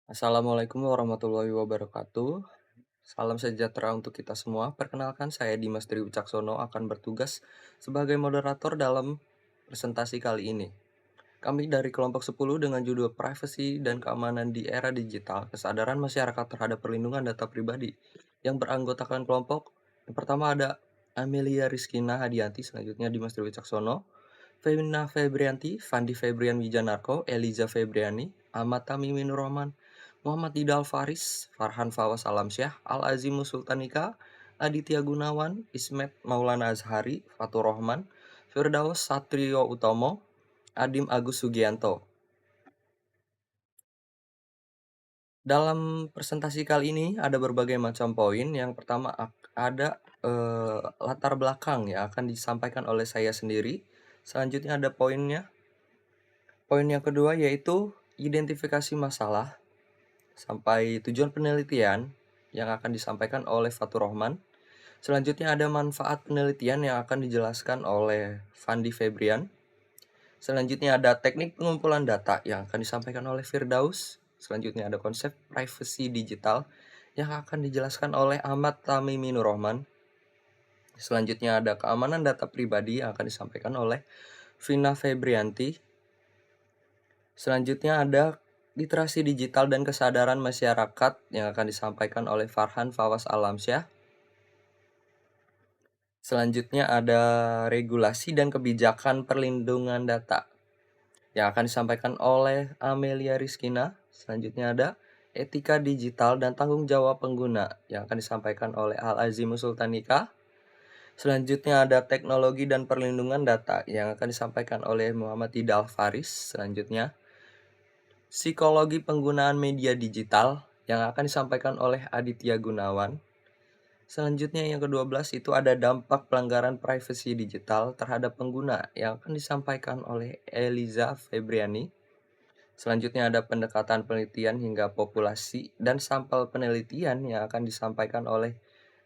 Assalamualaikum warahmatullahi wabarakatuh. Salam sejahtera untuk kita semua. Perkenalkan, saya Dimas Dri Wicaksono akan bertugas sebagai moderator dalam presentasi kali ini. Kami dari kelompok 10 dengan judul Privacy dan Keamanan di Era Digital, Kesadaran Masyarakat Terhadap Perlindungan Data Pribadi, yang beranggotakan kelompok. Yang pertama ada Amelia Rizkina Hadianti, selanjutnya Dimas Dri Wicaksono, Femina Febrianti, Fandi Febrian Wijanarko, Eliza Febriani, Ahmad Tamimi Nur Rahman, Muhammad Didal Faris, Farhan Fawas Alamsyah, Al-Azimus Sultanika, Aditya Gunawan, Ismet Maulana Azhari, Fatur Rahman, Firdaus Satrio Utomo, Adim Agus Sugianto. Dalam presentasi kali ini ada berbagai macam poin. Yang pertama ada latar belakang yang akan disampaikan oleh saya sendiri. Selanjutnya ada poinnya. Poin yang kedua yaitu identifikasi masalah sampai tujuan penelitian yang akan disampaikan oleh Fatur Rahman. Selanjutnya ada manfaat penelitian yang akan dijelaskan oleh Fandi Febrian. Selanjutnya ada teknik pengumpulan data yang akan disampaikan oleh Firdaus. Selanjutnya ada konsep privacy digital yang akan dijelaskan oleh Ahmad Tamimi Nur Rahman. Selanjutnya ada keamanan data pribadi yang akan disampaikan oleh Vina Febrianti. Selanjutnya ada literasi digital dan kesadaran masyarakat yang akan disampaikan oleh Farhan Fawas Alamsyah. Selanjutnya ada regulasi dan kebijakan perlindungan data yang akan disampaikan oleh Amelia Rizkina. Selanjutnya ada etika digital dan tanggung jawab pengguna yang akan disampaikan oleh Al-Azimus Sultanika. Selanjutnya ada teknologi dan perlindungan data yang akan disampaikan oleh Muhammad Didal Faris. Selanjutnya psikologi penggunaan media digital yang akan disampaikan oleh Aditya Gunawan. Selanjutnya yang ke-12 itu ada dampak pelanggaran privasi digital terhadap pengguna yang akan disampaikan oleh Eliza Febriani. Selanjutnya ada pendekatan penelitian hingga populasi dan sampel penelitian yang akan disampaikan oleh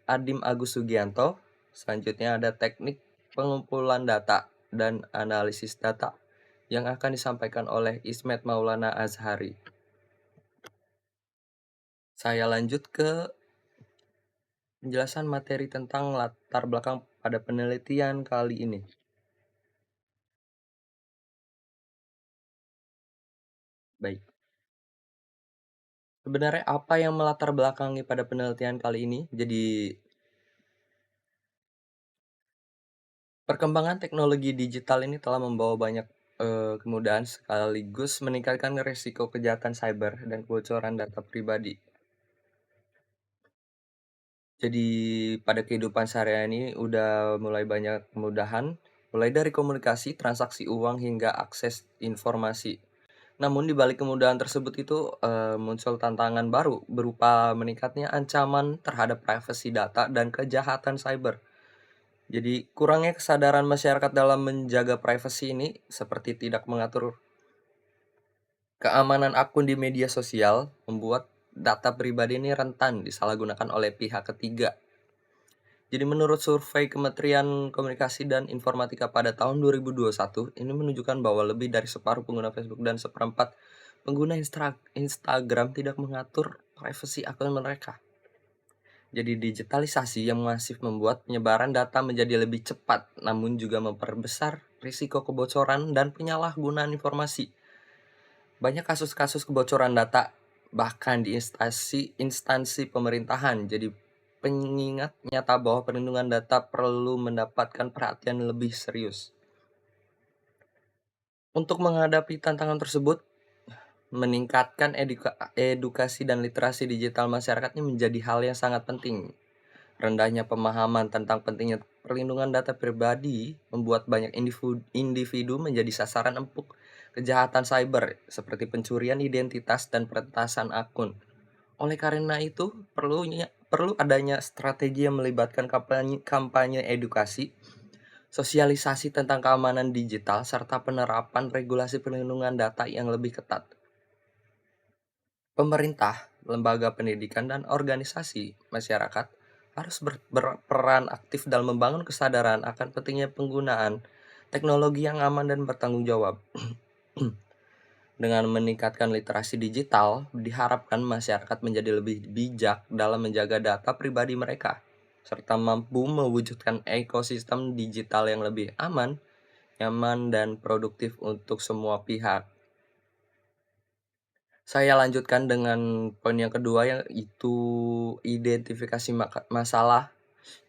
Adim Agus Sugianto. Selanjutnya ada teknik pengumpulan data dan analisis data yang akan disampaikan oleh Ismet Maulana Azhari. Saya lanjut ke penjelasan materi tentang latar belakang pada penelitian kali ini. Baik. Sebenarnya apa yang melatar belakangi pada penelitian kali ini? Jadi, perkembangan teknologi digital ini telah membawa banyak kemudahan sekaligus meningkatkan risiko kejahatan cyber dan kebocoran data pribadi. Jadi pada kehidupan sehari-hari ini udah mulai banyak kemudahan, mulai dari komunikasi, transaksi uang hingga akses informasi. Namun di balik kemudahan tersebut itu muncul tantangan baru berupa meningkatnya ancaman terhadap privasi data dan kejahatan cyber. Jadi kurangnya kesadaran masyarakat dalam menjaga privasi ini seperti tidak mengatur keamanan akun di media sosial membuat data pribadi ini rentan disalahgunakan oleh pihak ketiga. Jadi menurut survei Kementerian Komunikasi dan Informatika pada tahun 2021 ini menunjukkan bahwa lebih dari separuh pengguna Facebook dan seperempat pengguna Instagram tidak mengatur privasi akun mereka. Jadi digitalisasi yang masif membuat penyebaran data menjadi lebih cepat, namun juga memperbesar risiko kebocoran dan penyalahgunaan informasi. Banyak kasus-kasus kebocoran data bahkan di instansi pemerintahan. Jadi pengingat nyata bahwa perlindungan data perlu mendapatkan perhatian lebih serius. Untuk menghadapi tantangan tersebut, meningkatkan edukasi dan literasi digital masyarakat ini menjadi hal yang sangat penting. Rendahnya pemahaman tentang pentingnya perlindungan data pribadi membuat banyak individu menjadi sasaran empuk kejahatan cyber seperti pencurian identitas dan peretasan akun. Oleh karena itu, perlu adanya strategi yang melibatkan kampanye edukasi, sosialisasi tentang keamanan digital, serta penerapan regulasi perlindungan data yang lebih ketat. Pemerintah, lembaga pendidikan, dan organisasi masyarakat harus berperan aktif dalam membangun kesadaran akan pentingnya penggunaan teknologi yang aman dan bertanggung jawab. Dengan meningkatkan literasi digital, diharapkan masyarakat menjadi lebih bijak dalam menjaga data pribadi mereka, serta mampu mewujudkan ekosistem digital yang lebih aman, nyaman, dan produktif untuk semua pihak. Saya lanjutkan dengan poin yang kedua, yaitu identifikasi masalah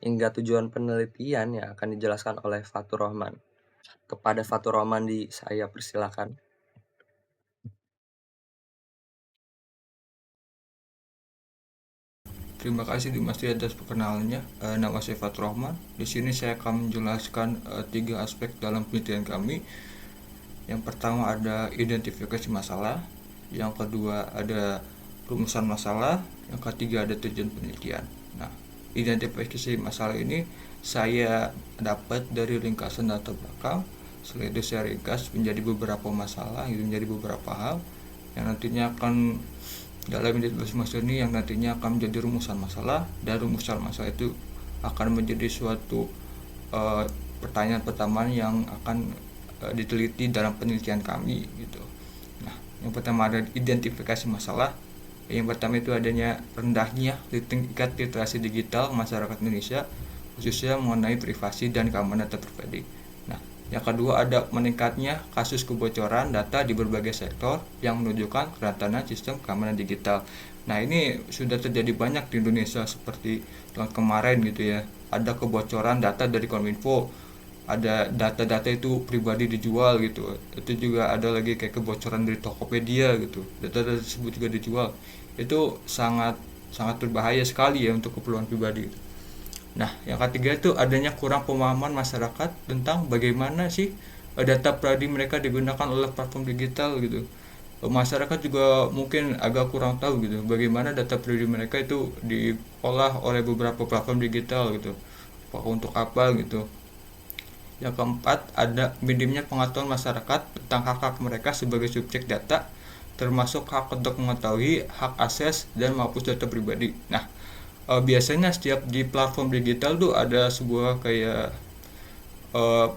hingga tujuan penelitian yang akan dijelaskan oleh Fatur Rahman. Kepada Fatur Rahman saya persilakan. Terima kasih Dimas atas perkenalannya. Nama saya Fatur Rahman. Di sini saya akan menjelaskan tiga aspek dalam penelitian kami. Yang pertama ada identifikasi masalah, yang kedua ada rumusan masalah, yang ketiga ada tujuan penelitian. Nah, identifikasi masalah ini saya dapat dari ringkasan data belakang. Setelah itu saya ringkas menjadi beberapa masalah, menjadi beberapa hal yang nantinya akan dalam identifikasi masalah ini yang nantinya akan menjadi rumusan masalah, dan rumusan masalah itu akan menjadi suatu pertanyaan pertama yang akan diteliti dalam penelitian kami gitu. Nah, yang pertama ada identifikasi masalah. Yang pertama itu adanya rendahnya tingkat literasi digital masyarakat Indonesia, khususnya mengenai privasi dan keamanan data pribadi. Nah, yang kedua ada meningkatnya kasus kebocoran data di berbagai sektor yang menunjukkan kerentanan sistem keamanan digital. Nah, ini sudah terjadi banyak di Indonesia seperti tahun kemarin gitu ya. Ada kebocoran data dari Kominfo, ada data-data itu pribadi dijual gitu. Itu juga ada lagi kayak kebocoran dari Tokopedia gitu. Data-data tersebut juga dijual. Itu sangat sangat berbahaya sekali ya untuk keperluan pribadi gitu. Nah, yang ketiga itu adanya kurang pemahaman masyarakat tentang bagaimana sih data pribadi mereka digunakan oleh platform digital gitu. Masyarakat juga mungkin agak kurang tahu gitu bagaimana data pribadi mereka itu diolah oleh beberapa platform digital gitu. Untuk apa gitu. Yang keempat, ada minimnya pengetahuan masyarakat tentang hak-hak mereka sebagai subjek data, termasuk hak untuk mengetahui hak akses dan menghapus data pribadi. Nah, biasanya setiap di platform digital tuh ada sebuah kayak uh,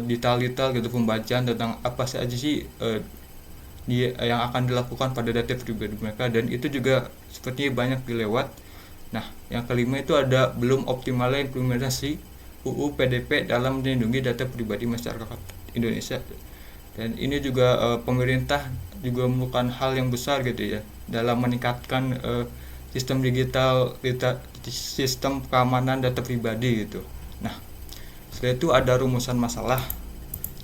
detail-detail gitu, pembacaan tentang apa saja sih yang akan dilakukan pada data pribadi mereka, dan itu juga sepertinya banyak dilewat. Nah, yang kelima itu ada belum optimalnya implementasi UU PDP dalam melindungi data pribadi masyarakat Indonesia. Dan ini juga pemerintah juga merupakan hal yang besar gitu ya dalam meningkatkan sistem digital, sistem keamanan data pribadi gitu. Nah, setelah itu ada rumusan masalah.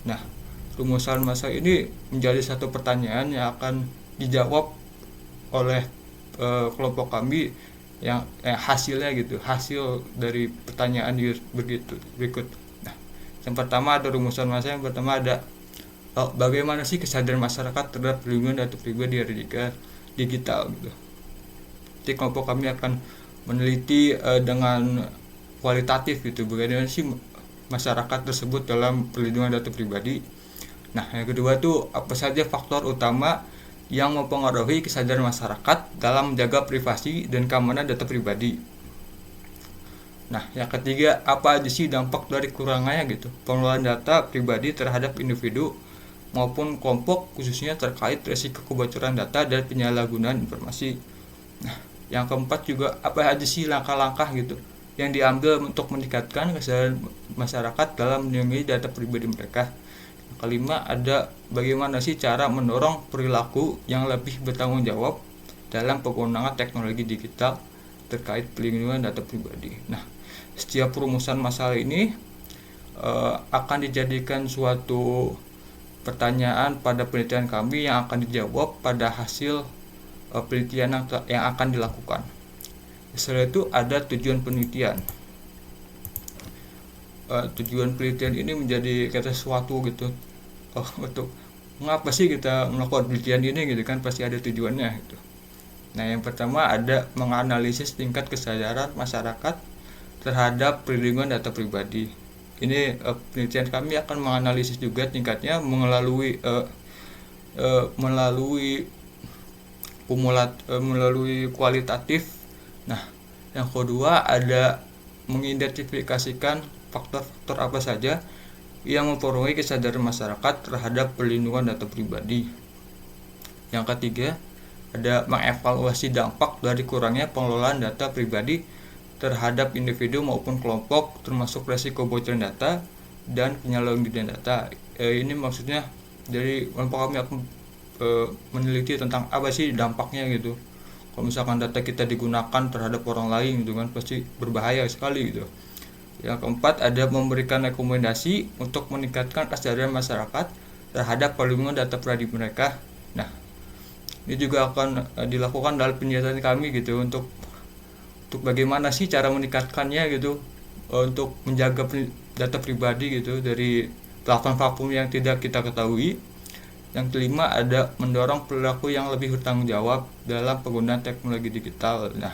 Nah, rumusan masalah ini menjadi satu pertanyaan yang akan dijawab oleh kelompok kami yang hasilnya gitu, hasil dari pertanyaan begitu berikut. Nah, yang pertama ada rumusan masalah. Yang pertama ada bagaimana sih kesadaran masyarakat terhadap perlindungan data pribadi digital gitu. Jadi kelompok kami akan meneliti dengan kualitatif gitu, bagaimana sih masyarakat tersebut dalam perlindungan data pribadi. Nah, yang kedua tuh apa saja faktor utama yang mempengaruhi kesadaran masyarakat dalam menjaga privasi dan keamanan data pribadi. Nah, yang ketiga, apa aja sih dampak dari kurangnya gitu pengelolaan data pribadi terhadap individu maupun kelompok, khususnya terkait risiko kebocoran data dan penyalahgunaan informasi. Nah, yang keempat juga apa aja sih langkah-langkah gitu yang diambil untuk meningkatkan kesadaran masyarakat dalam melindungi data pribadi mereka. Yang kelima ada bagaimana sih cara mendorong perilaku yang lebih bertanggung jawab dalam penggunaan teknologi digital terkait pelindungan data pribadi. Nah, setiap perumusan masalah ini akan dijadikan suatu pertanyaan pada penelitian kami yang akan dijawab pada hasil penelitian yang akan dilakukan. Setelah itu ada tujuan penelitian. Tujuan penelitian ini menjadi kata sesuatu gitu, untuk mengapa sih kita melakukan penelitian ini gitu kan, pasti ada tujuannya gitu. Nah, yang pertama ada menganalisis tingkat kesadaran masyarakat terhadap perlindungan data pribadi. Ini penelitian kami akan menganalisis juga tingkatnya melalui melalui kualitatif. Nah, yang kedua ada mengidentifikasikan faktor-faktor apa saja yang mempengaruhi kesadaran masyarakat terhadap perlindungan data pribadi. Yang ketiga, ada mengevaluasi dampak dari kurangnya pengelolaan data pribadi terhadap individu maupun kelompok, termasuk resiko bocoran data dan penyalahgunaan data. Ini maksudnya dari kami akan meneliti tentang apa sih dampaknya gitu. Kalau misalkan data kita digunakan terhadap orang lain gitu kan, pasti berbahaya sekali gitu. Yang keempat, ada memberikan rekomendasi untuk meningkatkan kesadaran masyarakat terhadap perlindungan data pribadi mereka. Nah, ini juga akan dilakukan dalam penjelasan kami gitu, untuk bagaimana sih cara meningkatkannya gitu, untuk menjaga data pribadi gitu dari platform-platform yang tidak kita ketahui. Yang kelima, ada mendorong perilaku yang lebih bertanggung jawab dalam penggunaan teknologi digital. Nah,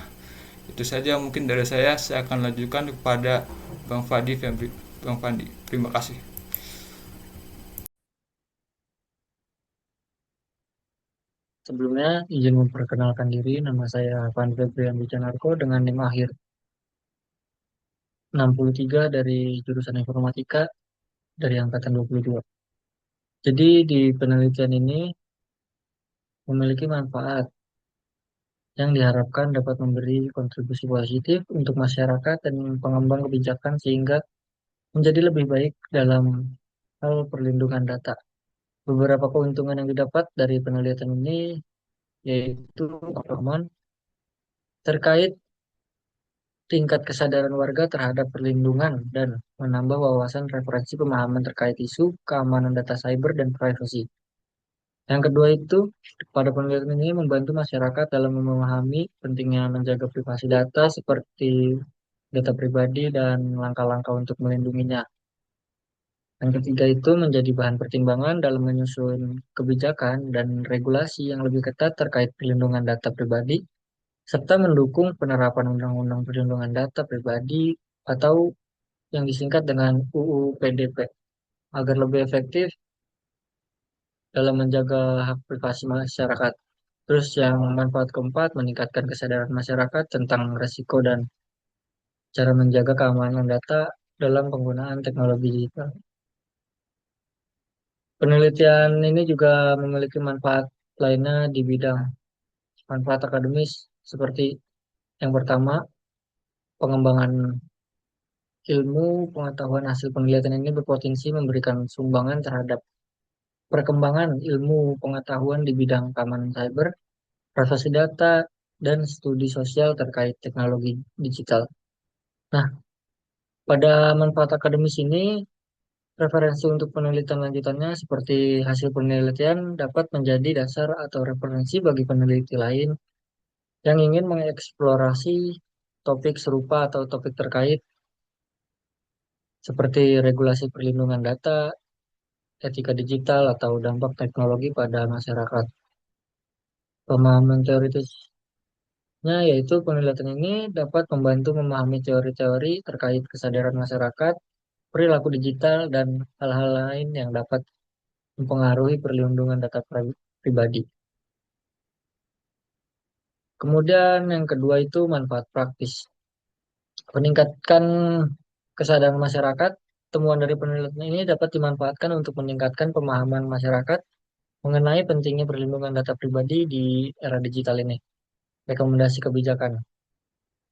itu saja mungkin dari saya akan lanjutkan kepada Bang Fadi Febri. Bang Fadi, terima kasih. Sebelumnya, izin memperkenalkan diri, nama saya Van Febrian Wijanarko dengan NIM akhir 63 dari jurusan Informatika dari angkatan 22. Jadi di penelitian ini memiliki manfaat yang diharapkan dapat memberi kontribusi positif untuk masyarakat dan pengembang kebijakan sehingga menjadi lebih baik dalam hal perlindungan data. Beberapa keuntungan yang didapat dari penelitian ini yaitu pertama, terkait tingkat kesadaran warga terhadap perlindungan dan menambah wawasan referensi pemahaman terkait isu keamanan data cyber dan privasi. Yang kedua itu, pada penelitian ini membantu masyarakat dalam memahami pentingnya menjaga privasi data seperti data pribadi dan langkah-langkah untuk melindunginya. Yang ketiga itu menjadi bahan pertimbangan dalam menyusun kebijakan dan regulasi yang lebih ketat terkait perlindungan data pribadi, serta mendukung penerapan Undang-Undang Perlindungan Data Pribadi atau yang disingkat dengan UU PDP agar lebih efektif dalam menjaga hak privasi masyarakat. Terus yang manfaat keempat, meningkatkan kesadaran masyarakat tentang risiko dan cara menjaga keamanan data dalam penggunaan teknologi digital. Penelitian ini juga memiliki manfaat lainnya di bidang manfaat akademis seperti yang pertama, pengembangan ilmu pengetahuan hasil penelitian ini berpotensi memberikan sumbangan terhadap perkembangan ilmu pengetahuan di bidang keamanan cyber, privasi data, dan studi sosial terkait teknologi digital. Nah, pada manfaat akademis ini, referensi untuk penelitian lanjutannya seperti hasil penelitian dapat menjadi dasar atau referensi bagi peneliti lain yang ingin mengeksplorasi topik serupa atau topik terkait seperti regulasi perlindungan data, etika digital, atau dampak teknologi pada masyarakat. Pemahaman teoritisnya yaitu penelitian ini dapat membantu memahami teori-teori terkait kesadaran masyarakat, perilaku digital, dan hal-hal lain yang dapat mempengaruhi perlindungan data pribadi. Kemudian yang kedua itu manfaat praktis. Meningkatkan kesadaran masyarakat, temuan dari penelitian ini dapat dimanfaatkan untuk meningkatkan pemahaman masyarakat mengenai pentingnya perlindungan data pribadi di era digital ini. Rekomendasi kebijakan.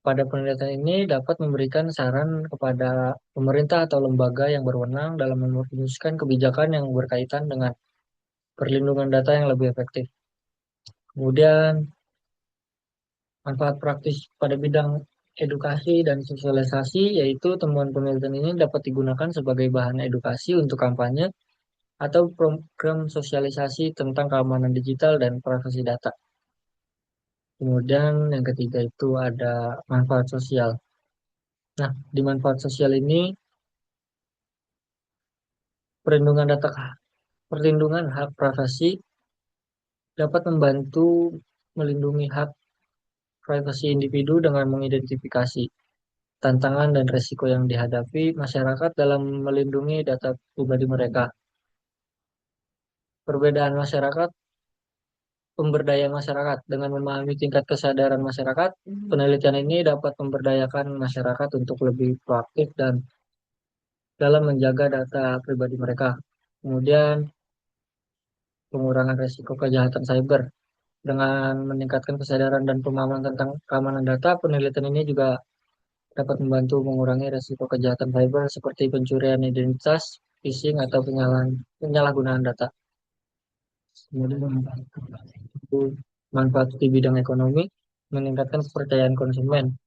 Pada penelitian ini dapat memberikan saran kepada pemerintah atau lembaga yang berwenang dalam merumuskan kebijakan yang berkaitan dengan perlindungan data yang lebih efektif. Kemudian, manfaat praktis pada bidang edukasi dan sosialisasi, yaitu temuan penelitian ini dapat digunakan sebagai bahan edukasi untuk kampanye atau program sosialisasi tentang keamanan digital dan privasi data. Kemudian yang ketiga itu ada manfaat sosial. Nah, di manfaat sosial ini, perlindungan hak privasi dapat membantu melindungi hak privasi individu dengan mengidentifikasi tantangan dan risiko yang dihadapi masyarakat dalam melindungi data pribadi mereka. Perbedaan masyarakat, pemberdayaan masyarakat dengan memahami tingkat kesadaran masyarakat, penelitian ini dapat memberdayakan masyarakat untuk lebih proaktif dan dalam menjaga data pribadi mereka. Kemudian pengurangan risiko kejahatan cyber. Dengan meningkatkan kesadaran dan pemahaman tentang keamanan data, penelitian ini juga dapat membantu mengurangi risiko kejahatan cyber seperti pencurian identitas, phishing, atau penyalahgunaan data. Kemudian manfaat di bidang ekonomi, meningkatkan kepercayaan konsumen.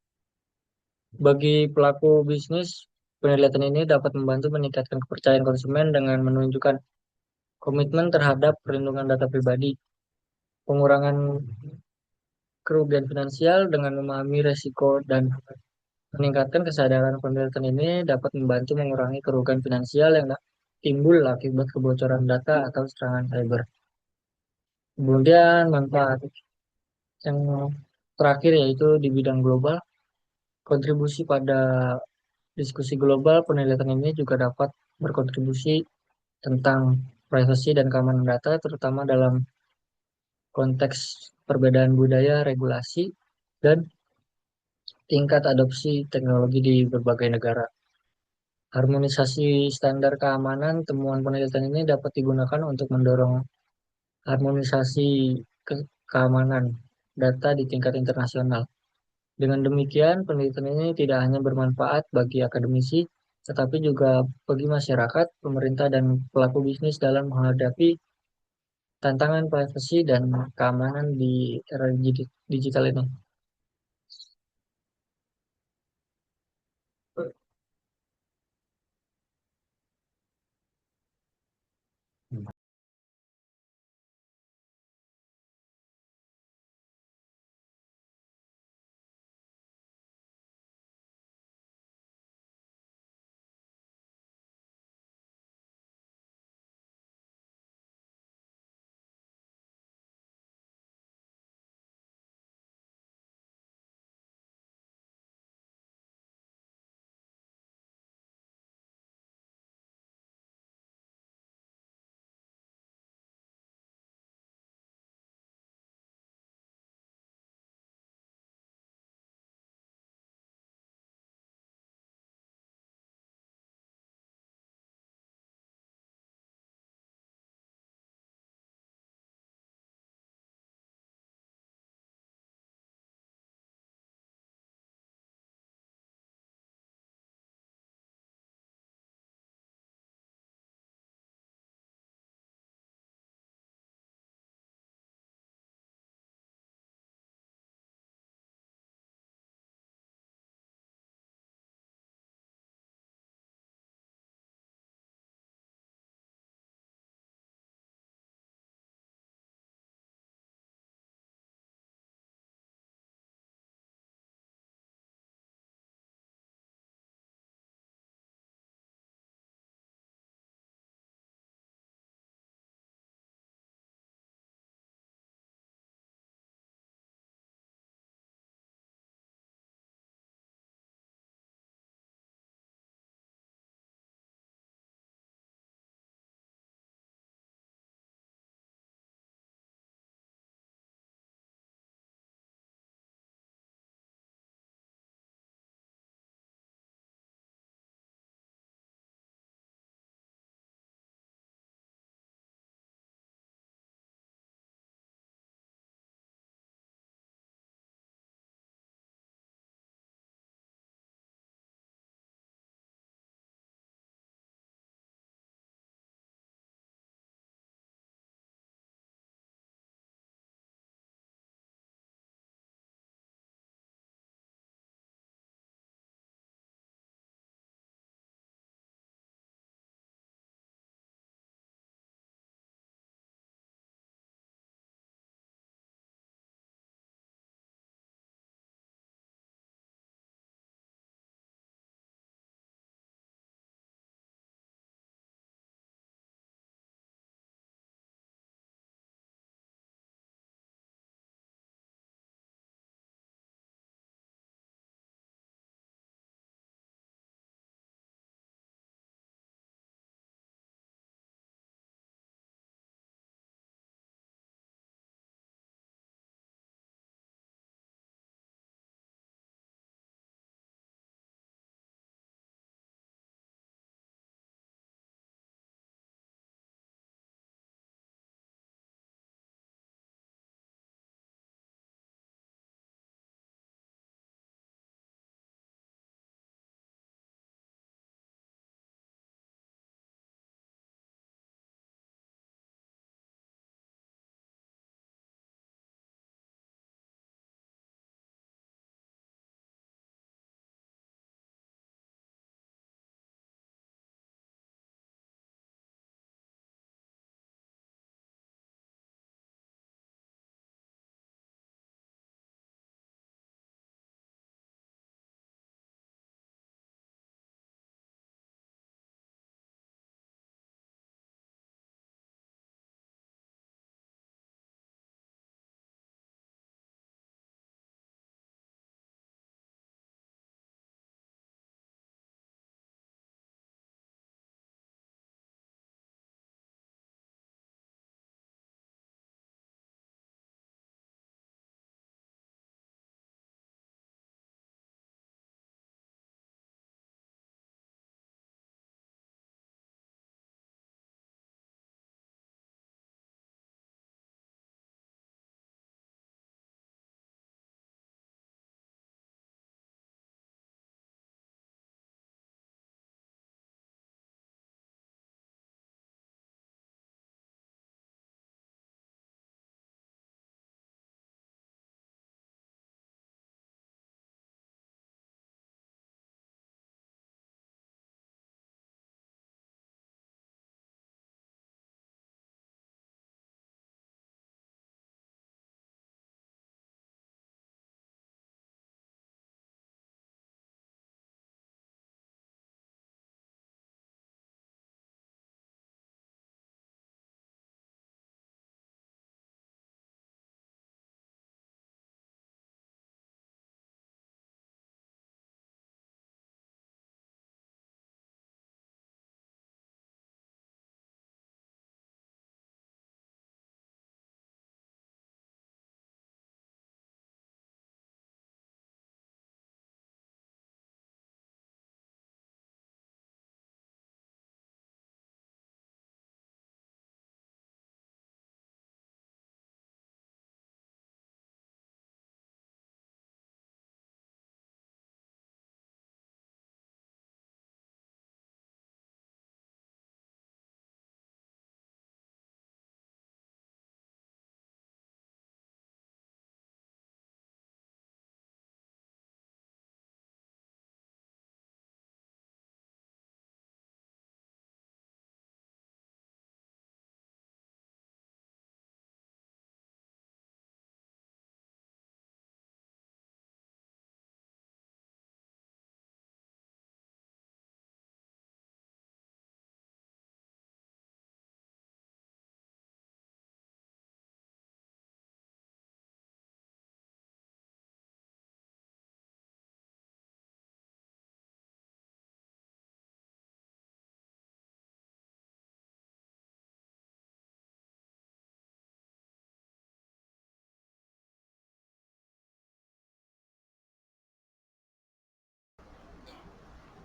Bagi pelaku bisnis, penelitian ini dapat membantu meningkatkan kepercayaan konsumen dengan menunjukkan komitmen terhadap perlindungan data pribadi, pengurangan kerugian finansial dengan memahami risiko dan meningkatkan kesadaran. Penelitian ini dapat membantu mengurangi kerugian finansial yang timbul akibat kebocoran data atau serangan cyber. Kemudian manfaat yang terakhir yaitu di bidang global, kontribusi pada diskusi global, penelitian ini juga dapat berkontribusi tentang privasi dan keamanan data, terutama dalam konteks perbedaan budaya, regulasi, dan tingkat adopsi teknologi di berbagai negara. Harmonisasi standar keamanan, temuan penelitian ini dapat digunakan untuk mendorong harmonisasi keamanan data di tingkat internasional. Dengan demikian, penelitian ini tidak hanya bermanfaat bagi akademisi, tetapi juga bagi masyarakat, pemerintah, dan pelaku bisnis dalam menghadapi tantangan privasi dan keamanan di era digital ini.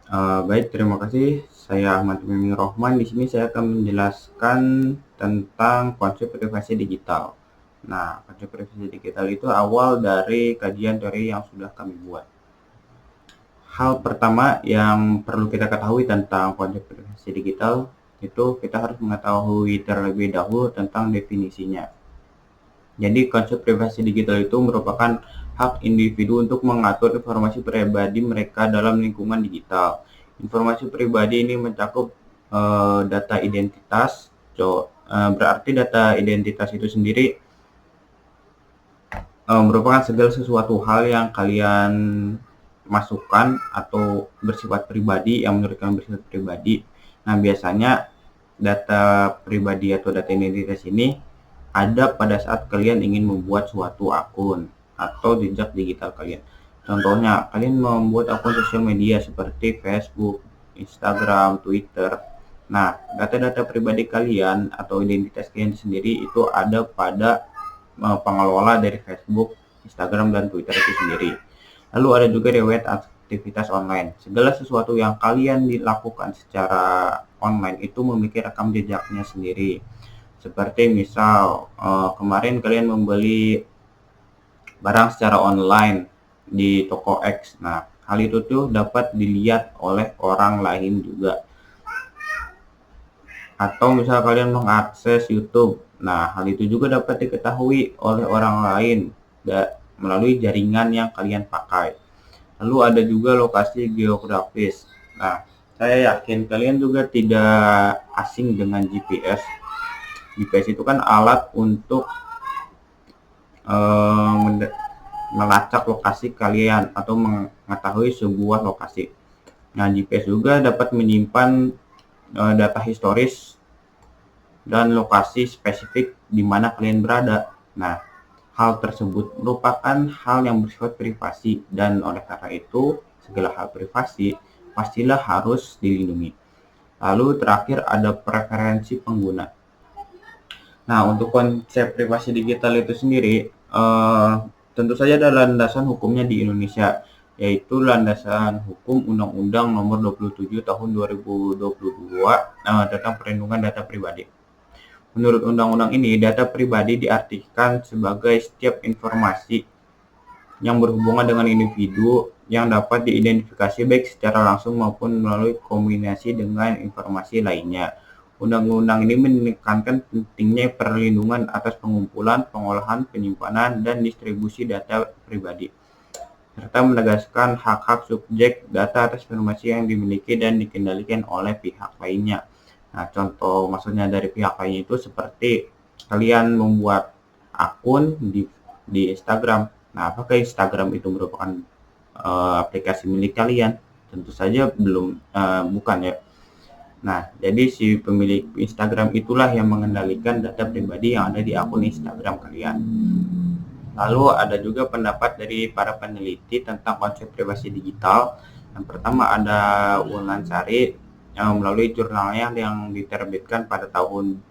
Baik, terima kasih. Saya Ahmad Mimin Rohman. Di sini saya akan menjelaskan tentang konsep privasi digital. Nah, konsep privasi digital itu awal dari kajian teori yang sudah kami buat. Hal pertama yang perlu kita ketahui tentang konsep privasi digital itu kita harus mengetahui terlebih dahulu tentang definisinya. Jadi konsep privasi digital itu merupakan hak individu untuk mengatur informasi pribadi mereka dalam lingkungan digital. Informasi pribadi ini mencakup data identitas. Berarti data identitas itu sendiri merupakan segala sesuatu hal yang kalian masukkan atau bersifat pribadi, yang menurut kalian bersifat pribadi. Nah, biasanya data pribadi atau data identitas ini ada pada saat kalian ingin membuat suatu akun atau jejak digital kalian. Contohnya, kalian membuat akun sosial media seperti Facebook, Instagram, Twitter. Nah, data-data pribadi kalian atau identitas kalian sendiri itu ada pada pengelola dari Facebook, Instagram, dan Twitter itu sendiri. Lalu ada juga riwayat aktivitas online. Segala sesuatu yang kalian dilakukan secara online itu memiliki rekam jejaknya sendiri. Seperti misal kemarin kalian membeli barang secara online di toko X. Nah, hal itu tuh dapat dilihat oleh orang lain juga. Atau misal kalian mengakses YouTube. Nah, hal itu juga dapat diketahui oleh orang lain melalui jaringan yang kalian pakai. Lalu ada juga lokasi geografis. Nah, saya yakin kalian juga tidak asing dengan GPS. GPS itu kan alat untuk melacak lokasi kalian atau mengetahui sebuah lokasi. Nah, GPS juga dapat menyimpan data historis dan lokasi spesifik di mana kalian berada. Nah, hal tersebut merupakan hal yang bersifat privasi dan oleh karena itu segala hal privasi pastilah harus dilindungi. Lalu terakhir ada preferensi pengguna. Nah, untuk konsep privasi digital itu sendiri tentu saja ada landasan hukumnya di Indonesia, yaitu landasan hukum Undang-Undang Nomor 27 Tahun 2022 tentang perlindungan data pribadi. Menurut undang-undang ini, data pribadi diartikan sebagai setiap informasi yang berhubungan dengan individu yang dapat diidentifikasi baik secara langsung maupun melalui kombinasi dengan informasi lainnya. Undang-undang ini menekankan pentingnya perlindungan atas pengumpulan, pengolahan, penyimpanan, dan distribusi data pribadi, serta menegaskan hak-hak subjek data atas informasi yang dimiliki dan dikendalikan oleh pihak lainnya. Nah, contoh maksudnya dari pihak lain itu seperti kalian membuat akun di Instagram. Nah, apakah Instagram itu merupakan aplikasi milik kalian? Tentu saja bukan ya. Nah, jadi si pemilik Instagram itulah yang mengendalikan data pribadi yang ada di akun Instagram kalian. Lalu ada juga pendapat dari para peneliti tentang konsep privasi digital. Yang pertama ada Wulandari melalui jurnalnya yang diterbitkan pada tahun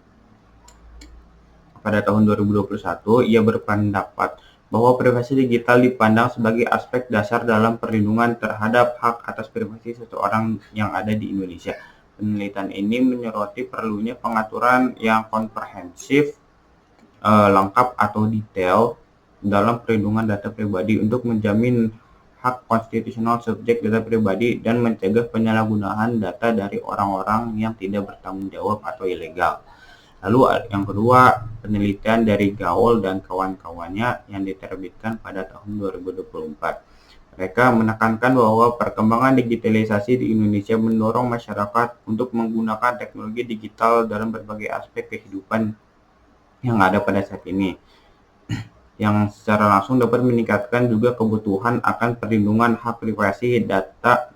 2021, ia berpendapat bahwa privasi digital dipandang sebagai aspek dasar dalam perlindungan terhadap hak atas privasi seseorang yang ada di Indonesia. Penelitian ini menyoroti perlunya pengaturan yang komprehensif, lengkap atau detail dalam perlindungan data pribadi untuk menjamin hak konstitusional subjek data pribadi dan mencegah penyalahgunaan data dari orang-orang yang tidak bertanggung jawab atau ilegal. Lalu yang kedua, penelitian dari Gaul dan kawan-kawannya yang diterbitkan pada tahun 2024. Mereka menekankan bahwa perkembangan digitalisasi di Indonesia mendorong masyarakat untuk menggunakan teknologi digital dalam berbagai aspek kehidupan yang ada pada saat ini, yang secara langsung dapat meningkatkan juga kebutuhan akan perlindungan hak privasi data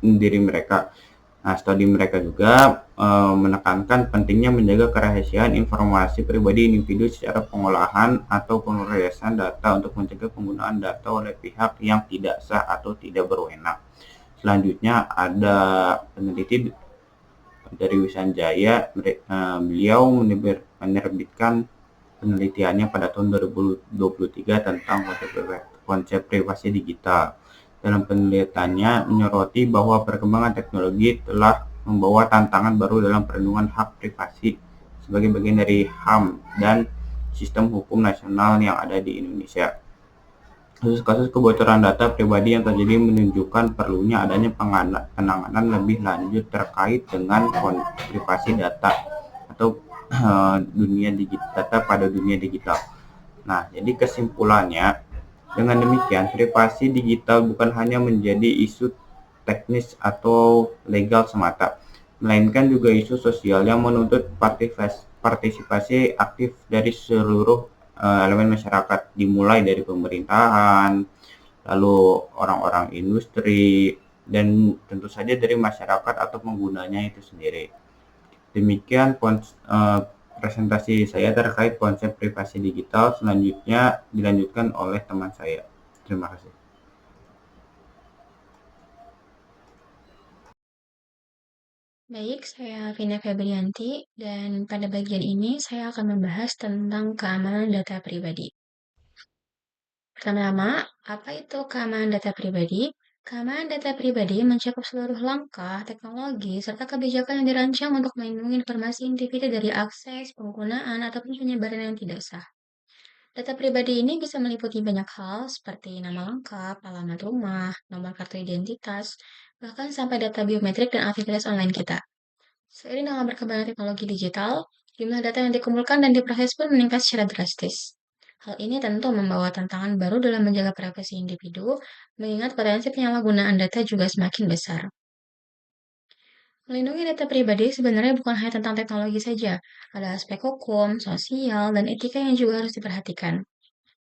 diri mereka. Nah, studi mereka juga menekankan pentingnya menjaga kerahasiaan informasi pribadi individu secara pengolahan atau pemrosesan data untuk mencegah penggunaan data oleh pihak yang tidak sah atau tidak berwenang. Selanjutnya ada peneliti dari Wisanjaya, beliau menerbitkan penelitiannya pada tahun 2023 tentang konsep privasi digital. Dalam penelitiannya menyoroti bahwa perkembangan teknologi telah membawa tantangan baru dalam perlindungan hak privasi sebagai bagian dari HAM dan sistem hukum nasional yang ada di Indonesia. Kasus-kasus kebocoran data pribadi yang terjadi menunjukkan perlunya adanya penanganan lebih lanjut terkait dengan privasi data atau data pada dunia digital. Nah, jadi kesimpulannya, dengan demikian privasi digital bukan hanya menjadi isu teknis atau legal semata, melainkan juga isu sosial yang menuntut partisipasi aktif dari seluruh elemen masyarakat, dimulai dari pemerintahan, lalu orang-orang industri, dan tentu saja dari masyarakat atau penggunanya itu sendiri. Demikian presentasi saya terkait konsep privasi digital. Selanjutnya dilanjutkan oleh teman saya. Terima kasih. Baik, saya Vina Febrianti, dan pada bagian ini saya akan membahas tentang keamanan data pribadi. Pertama-tama, apa itu keamanan data pribadi? Keamanan data pribadi mencakup seluruh langkah, teknologi, serta kebijakan yang dirancang untuk melindungi informasi individu dari akses, penggunaan, ataupun penyebaran yang tidak sah. Data pribadi ini bisa meliputi banyak hal seperti nama lengkap, alamat rumah, nomor kartu identitas, bahkan sampai data biometrik dan aktivitas online kita. Seiring dengan berkembangnya teknologi digital, jumlah data yang dikumpulkan dan diproses pun meningkat secara drastis. Hal ini tentu membawa tantangan baru dalam menjaga privasi individu, mengingat potensi penyalahgunaan data juga semakin besar. Melindungi data pribadi sebenarnya bukan hanya tentang teknologi saja, ada aspek hukum, sosial, dan etika yang juga harus diperhatikan.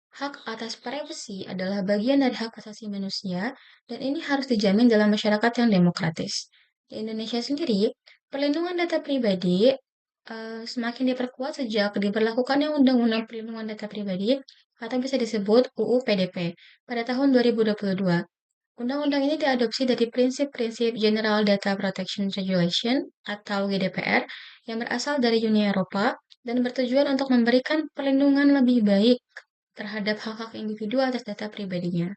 Hak atas privasi adalah bagian dari hak asasi manusia, dan ini harus dijamin dalam masyarakat yang demokratis. Di Indonesia sendiri, perlindungan data pribadi semakin diperkuat sejak diberlakukannya Undang-Undang Perlindungan Data Pribadi atau bisa disebut UU PDP pada tahun 2022. Undang-undang ini diadopsi dari prinsip-prinsip General Data Protection Regulation atau GDPR yang berasal dari Uni Eropa dan bertujuan untuk memberikan perlindungan lebih baik terhadap hak-hak individu atas data pribadinya.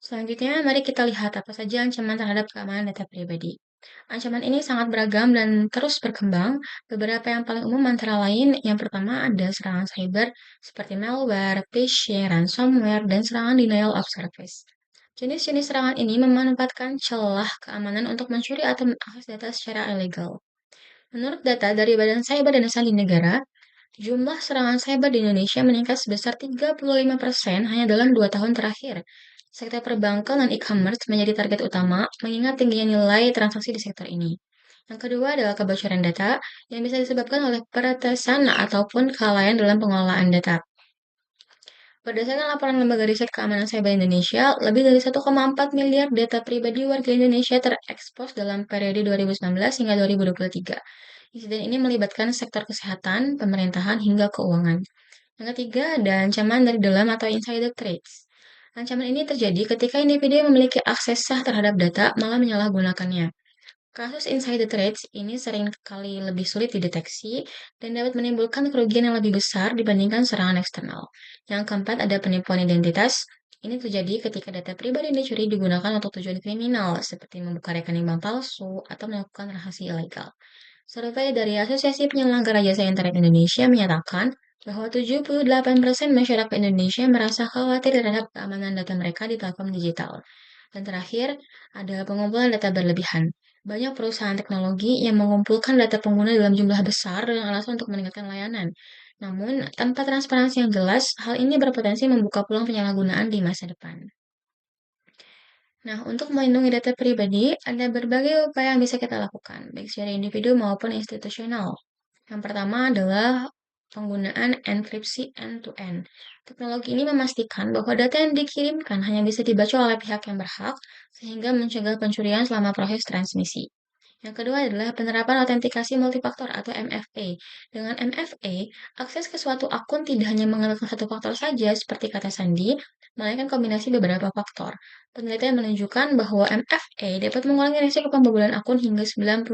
Selanjutnya, mari kita lihat apa saja ancaman terhadap keamanan data pribadi. Ancaman ini sangat beragam dan terus berkembang. Beberapa yang paling umum antara lain, yang pertama ada serangan cyber seperti malware, phishing, ransomware, dan serangan denial of service. Jenis-jenis serangan ini memanfaatkan celah keamanan untuk mencuri atau mengakses data secara ilegal. Menurut data dari Badan Cyber dan Sandi Negara, jumlah serangan cyber di Indonesia meningkat sebesar 35% hanya dalam 2 tahun terakhir. Sektor perbankan dan e-commerce menjadi target utama mengingat tingginya nilai transaksi di sektor ini. Yang kedua adalah kebocoran data yang bisa disebabkan oleh peretasan ataupun kelalaian dalam pengelolaan data. Berdasarkan laporan Lembaga Riset Keamanan Cyber Indonesia, lebih dari 1,4 miliar data pribadi warga Indonesia terekspos dalam periode 2019 hingga 2023. Insiden ini melibatkan sektor kesehatan, pemerintahan, hingga keuangan. Yang ketiga, ada ancaman dari dalam atau insider threats. Ancaman ini terjadi ketika individu yang memiliki akses sah terhadap data malah menyalahgunakannya. Kasus insider threats ini sering kali lebih sulit dideteksi dan dapat menimbulkan kerugian yang lebih besar dibandingkan serangan eksternal. Yang keempat, ada penipuan identitas. Ini terjadi ketika data pribadi yang dicuri digunakan untuk tujuan kriminal, seperti membuka rekening bank palsu atau melakukan transaksi ilegal. Survei dari Asosiasi Penyelenggara Jasa Internet Indonesia menyatakan bahwa 78% masyarakat Indonesia merasa khawatir terhadap keamanan data mereka di platform digital. Dan terakhir, ada pengumpulan data berlebihan. Banyak perusahaan teknologi yang mengumpulkan data pengguna dalam jumlah besar dengan alasan untuk meningkatkan layanan. Namun, tanpa transparansi yang jelas, hal ini berpotensi membuka peluang penyalahgunaan di masa depan. Nah, untuk melindungi data pribadi, ada berbagai upaya yang bisa kita lakukan, baik secara individu maupun institusional. Yang pertama adalah penggunaan enkripsi end-to-end. Teknologi ini memastikan bahwa data yang dikirimkan hanya bisa dibaca oleh pihak yang berhak, sehingga mencegah pencurian selama proses transmisi. Yang kedua adalah penerapan autentikasi multifaktor atau MFA. Dengan MFA, akses ke suatu akun tidak hanya mengandalkan satu faktor saja seperti kata sandi, melainkan kombinasi beberapa faktor. Penelitian menunjukkan bahwa MFA dapat mengurangi risiko pembobolan akun hingga 99%.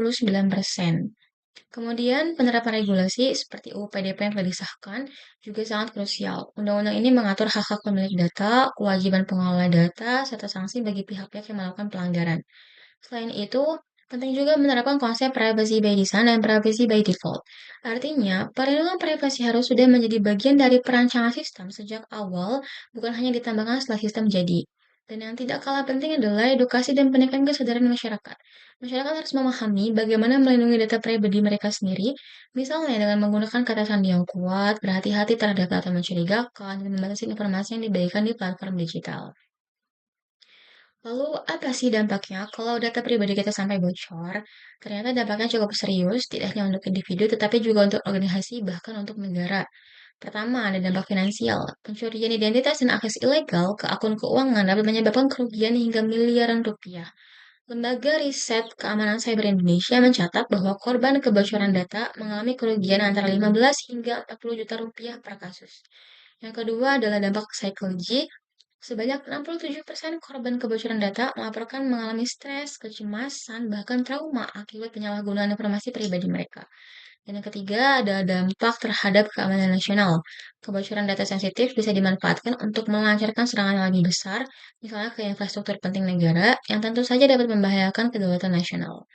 Kemudian, penerapan regulasi seperti UU PDP yang telah disahkan juga sangat krusial. Undang-undang ini mengatur hak-hak pemilik data, kewajiban pengelola data, serta sanksi bagi pihak-pihak yang melakukan pelanggaran. Selain itu, penting juga menerapkan konsep privacy by design dan privacy by default. Artinya, perlindungan privasi harus sudah menjadi bagian dari perancangan sistem sejak awal, bukan hanya ditambahkan setelah sistem jadi. Dan yang tidak kalah penting adalah edukasi dan peningkatan kesadaran masyarakat. Masyarakat harus memahami bagaimana melindungi data pribadi mereka sendiri, misalnya dengan menggunakan kata sandi yang kuat, berhati-hati terhadap data mencurigakan, dan membatasi informasi yang dibagikan di platform digital. Lalu, apa sih dampaknya kalau data pribadi kita sampai bocor? Ternyata dampaknya cukup serius, tidak hanya untuk individu, tetapi juga untuk organisasi, bahkan untuk negara. Pertama, ada dampak finansial. Pencurian identitas dan akses ilegal ke akun keuangan dapat menyebabkan kerugian hingga miliaran rupiah. Lembaga Riset Keamanan Cyber Indonesia mencatat bahwa korban kebocoran data mengalami kerugian antara 15 hingga 40 juta rupiah per kasus. Yang kedua adalah dampak psikologi. Sebanyak 67% korban kebocoran data melaporkan mengalami stres, kecemasan, bahkan trauma akibat penyalahgunaan informasi pribadi mereka. Dan yang ketiga ada dampak terhadap keamanan nasional. Kebocoran data sensitif bisa dimanfaatkan untuk melancarkan serangan yang lebih besar, misalnya ke infrastruktur penting negara, yang tentu saja dapat membahayakan kedaulatan nasional.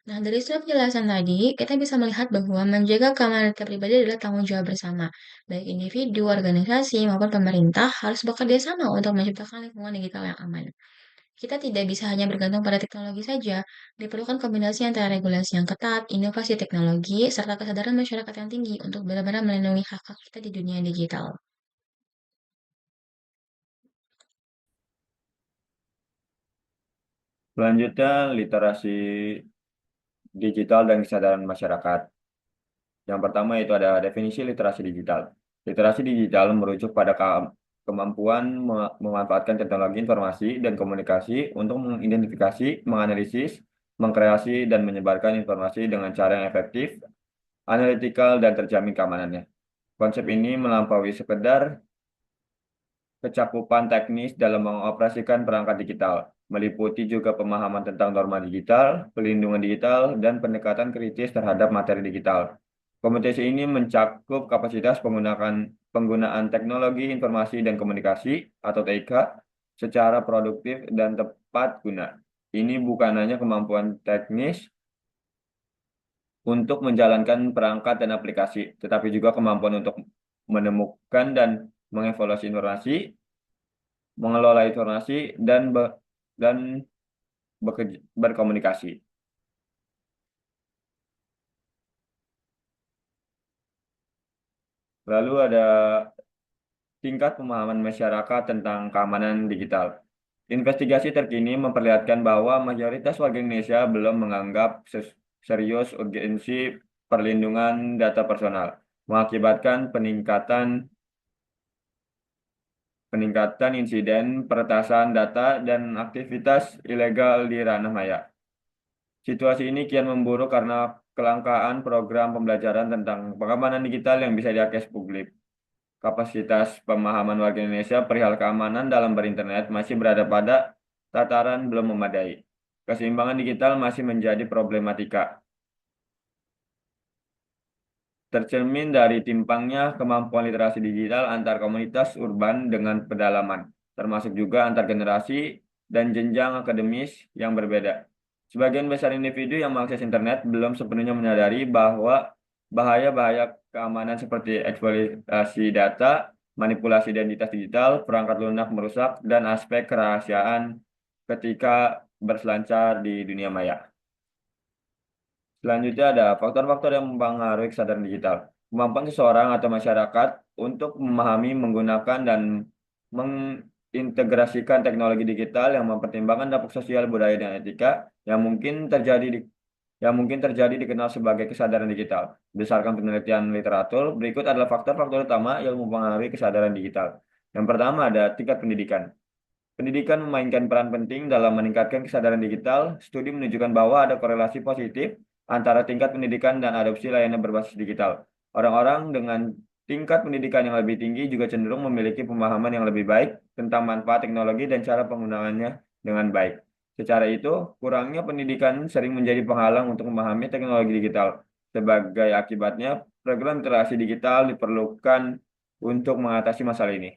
Nah, dari semua penjelasan tadi, kita bisa melihat bahwa menjaga keamanan data pribadi adalah tanggung jawab bersama. Baik individu, organisasi, maupun pemerintah harus bekerja sama untuk menciptakan lingkungan digital yang aman. Kita tidak bisa hanya bergantung pada teknologi saja. Diperlukan kombinasi antara regulasi yang ketat, inovasi teknologi, serta kesadaran masyarakat yang tinggi untuk benar-benar melindungi hak-hak kita di dunia digital. Selanjutnya, literasi digital dan kesadaran masyarakat. Yang pertama itu ada definisi literasi digital. Literasi digital merujuk pada kemampuan memanfaatkan teknologi informasi dan komunikasi untuk mengidentifikasi, menganalisis, mengkreasi, dan menyebarkan informasi dengan cara yang efektif, analitikal, dan terjamin keamanannya. Konsep ini melampaui sekedar kecakupan teknis dalam mengoperasikan perangkat digital, meliputi juga pemahaman tentang norma digital, pelindungan digital, dan pendekatan kritis terhadap materi digital. Kompetensi ini mencakup kapasitas penggunaan teknologi informasi dan komunikasi atau TIK secara produktif dan tepat guna. Ini bukan hanya kemampuan teknis untuk menjalankan perangkat dan aplikasi, tetapi juga kemampuan untuk menemukan dan mengevaluasi informasi, mengelola informasi, dan berkomunikasi. Lalu ada tingkat pemahaman masyarakat tentang keamanan digital. Investigasi terkini memperlihatkan bahwa mayoritas warga Indonesia belum menganggap serius urgensi perlindungan data personal, mengakibatkan peningkatan insiden peretasan data dan aktivitas ilegal di ranah maya. Situasi ini kian memburuk karena kelangkaan program pembelajaran tentang pengamanan digital yang bisa diakses publik. Kapasitas pemahaman warga Indonesia perihal keamanan dalam berinternet masih berada pada tataran belum memadai. Keseimbangan digital masih menjadi problematika. Tercermin dari timpangnya kemampuan literasi digital antar komunitas urban dengan pedalaman, termasuk juga antar generasi dan jenjang akademis yang berbeda. Sebagian besar individu yang mengakses internet belum sepenuhnya menyadari bahwa bahaya-bahaya keamanan seperti eksploitasi data, manipulasi identitas digital, perangkat lunak merusak, dan aspek kerahasiaan ketika berselancar di dunia maya. Selanjutnya ada faktor-faktor yang mempengaruhi kesadaran digital. Kemampuan seseorang atau masyarakat untuk memahami, menggunakan, dan mengintegrasikan teknologi digital yang mempertimbangkan dampak sosial, budaya, dan etika yang mungkin terjadi dikenal sebagai kesadaran digital. Berdasarkan penelitian literatur, berikut adalah faktor-faktor utama yang mempengaruhi kesadaran digital. Yang pertama ada tingkat pendidikan. Pendidikan memainkan peran penting dalam meningkatkan kesadaran digital. Studi menunjukkan bahwa ada korelasi positif antara tingkat pendidikan dan adopsi layanan berbasis digital. Orang-orang dengan tingkat pendidikan yang lebih tinggi juga cenderung memiliki pemahaman yang lebih baik tentang manfaat teknologi dan cara penggunaannya dengan baik. Secara itu, kurangnya pendidikan sering menjadi penghalang untuk memahami teknologi digital. Sebagai akibatnya, program literasi digital diperlukan untuk mengatasi masalah ini.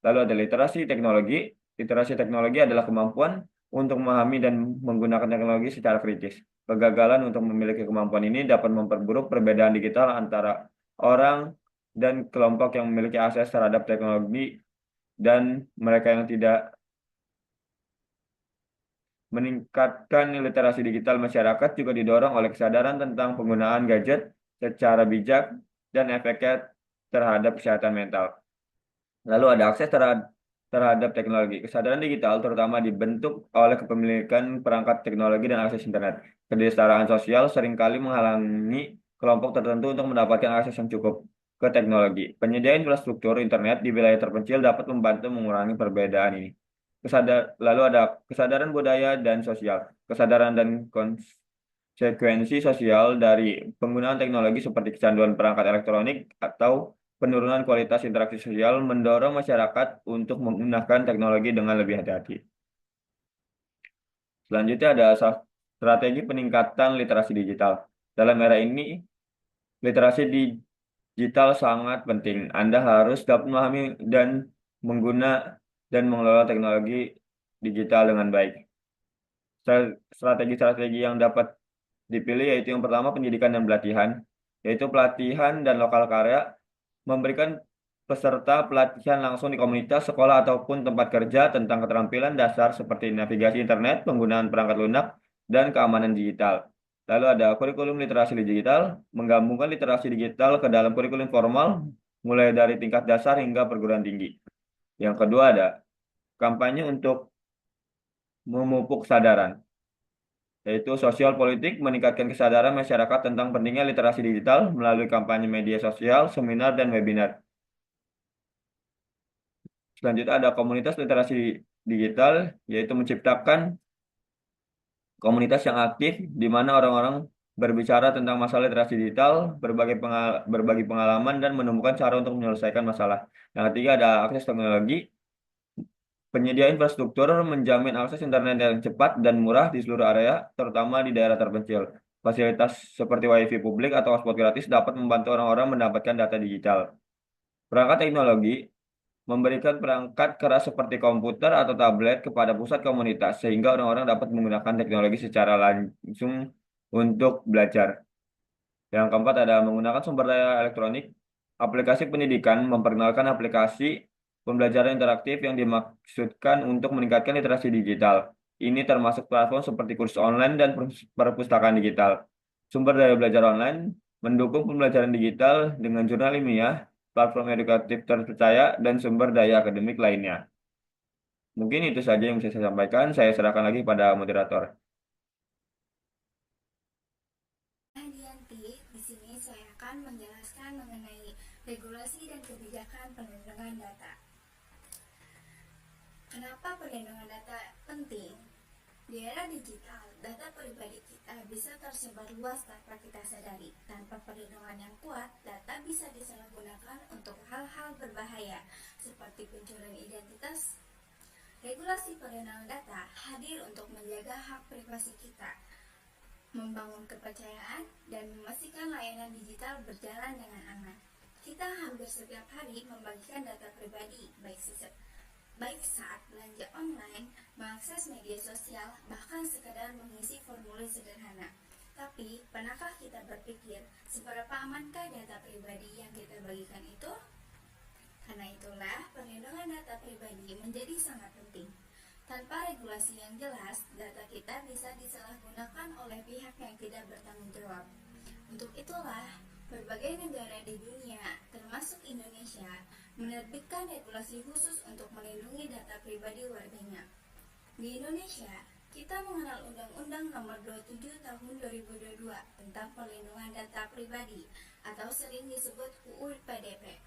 Lalu ada literasi teknologi. Literasi teknologi adalah kemampuan untuk memahami dan menggunakan teknologi secara kritis. Kegagalan untuk memiliki kemampuan ini dapat memperburuk perbedaan digital antara orang dan kelompok yang memiliki akses terhadap teknologi dan mereka yang tidak. Meningkatkan literasi digital masyarakat juga didorong oleh kesadaran tentang penggunaan gadget secara bijak dan efeknya terhadap kesehatan mental. Lalu ada akses terhadap teknologi. Kesadaran digital terutama dibentuk oleh kepemilikan perangkat teknologi dan akses internet. Kesetaraan sosial seringkali menghalangi kelompok tertentu untuk mendapatkan akses yang cukup ke teknologi. Penyediaan infrastruktur internet di wilayah terpencil dapat membantu mengurangi perbedaan ini. Lalu ada kesadaran budaya dan sosial. Kesadaran dan konsekuensi sosial dari penggunaan teknologi seperti kecanduan perangkat elektronik atau penurunan kualitas interaksi sosial mendorong masyarakat untuk menggunakan teknologi dengan lebih hati-hati. Selanjutnya ada strategi peningkatan literasi digital. Dalam era ini, literasi digital sangat penting. Anda harus dapat memahami dan mengelola teknologi digital dengan baik. Strategi-strategi yang dapat dipilih yaitu yang pertama pendidikan dan pelatihan, yaitu pelatihan dan lokal karya, memberikan peserta pelatihan langsung di komunitas, sekolah, ataupun tempat kerja tentang keterampilan dasar seperti navigasi internet, penggunaan perangkat lunak, dan keamanan digital. Lalu ada kurikulum literasi digital, menggabungkan literasi digital ke dalam kurikulum formal, mulai dari tingkat dasar hingga perguruan tinggi. Yang kedua ada kampanye untuk memupuk kesadaran, yaitu sosial politik, meningkatkan kesadaran masyarakat tentang pentingnya literasi digital melalui kampanye media sosial, seminar, dan webinar. Selanjutnya ada komunitas literasi digital, yaitu menciptakan komunitas yang aktif di mana orang-orang berbicara tentang masalah literasi digital, berbagi pengalaman, dan menemukan cara untuk menyelesaikan masalah. Yang ketiga ada akses teknologi. Penyedia infrastruktur menjamin akses internet yang cepat dan murah di seluruh area, terutama di daerah terpencil. Fasilitas seperti WiFi publik atau hotspot gratis dapat membantu orang-orang mendapatkan data digital. Perangkat teknologi memberikan perangkat keras seperti komputer atau tablet kepada pusat komunitas, sehingga orang-orang dapat menggunakan teknologi secara langsung untuk belajar. Yang keempat ada menggunakan sumber daya elektronik. Aplikasi pendidikan memperkenalkan aplikasi pembelajaran interaktif yang dimaksudkan untuk meningkatkan literasi digital. Ini termasuk platform seperti kursus online dan perpustakaan digital. Sumber daya belajar online mendukung pembelajaran digital dengan jurnal ilmiah, platform edukatif terpercaya, dan sumber daya akademik lainnya. Mungkin itu saja yang bisa saya sampaikan. Saya serahkan lagi pada moderator. Di sini saya akan menjelaskan mengenai regulasi dan kebijakan perlindungan data. Kenapa perlindungan data penting? Di era digital, data pribadi kita bisa tersebar luas tanpa kita sadari. Tanpa perlindungan yang kuat, data bisa disalahgunakan untuk hal-hal berbahaya, seperti pencurian identitas. Regulasi perlindungan data hadir untuk menjaga hak privasi kita, membangun kepercayaan, dan memastikan layanan digital berjalan dengan aman. Kita hampir setiap hari membagikan data pribadi, baik saat belanja online, mengakses media sosial, bahkan sekadar mengisi formulir sederhana. Tapi, pernahkah kita berpikir seberapa amankah data pribadi yang kita bagikan itu? Karena itulah, perlindungan data pribadi menjadi sangat penting. Tanpa regulasi yang jelas, data kita bisa disalahgunakan oleh pihak yang tidak bertanggung jawab. Untuk itulah, berbagai negara di dunia, termasuk Indonesia, menerbitkan regulasi khusus untuk melindungi data pribadi warganya. Di Indonesia, kita mengenal Undang-Undang Nomor 27 Tahun 2022 tentang Perlindungan Data Pribadi atau sering disebut UU PDP.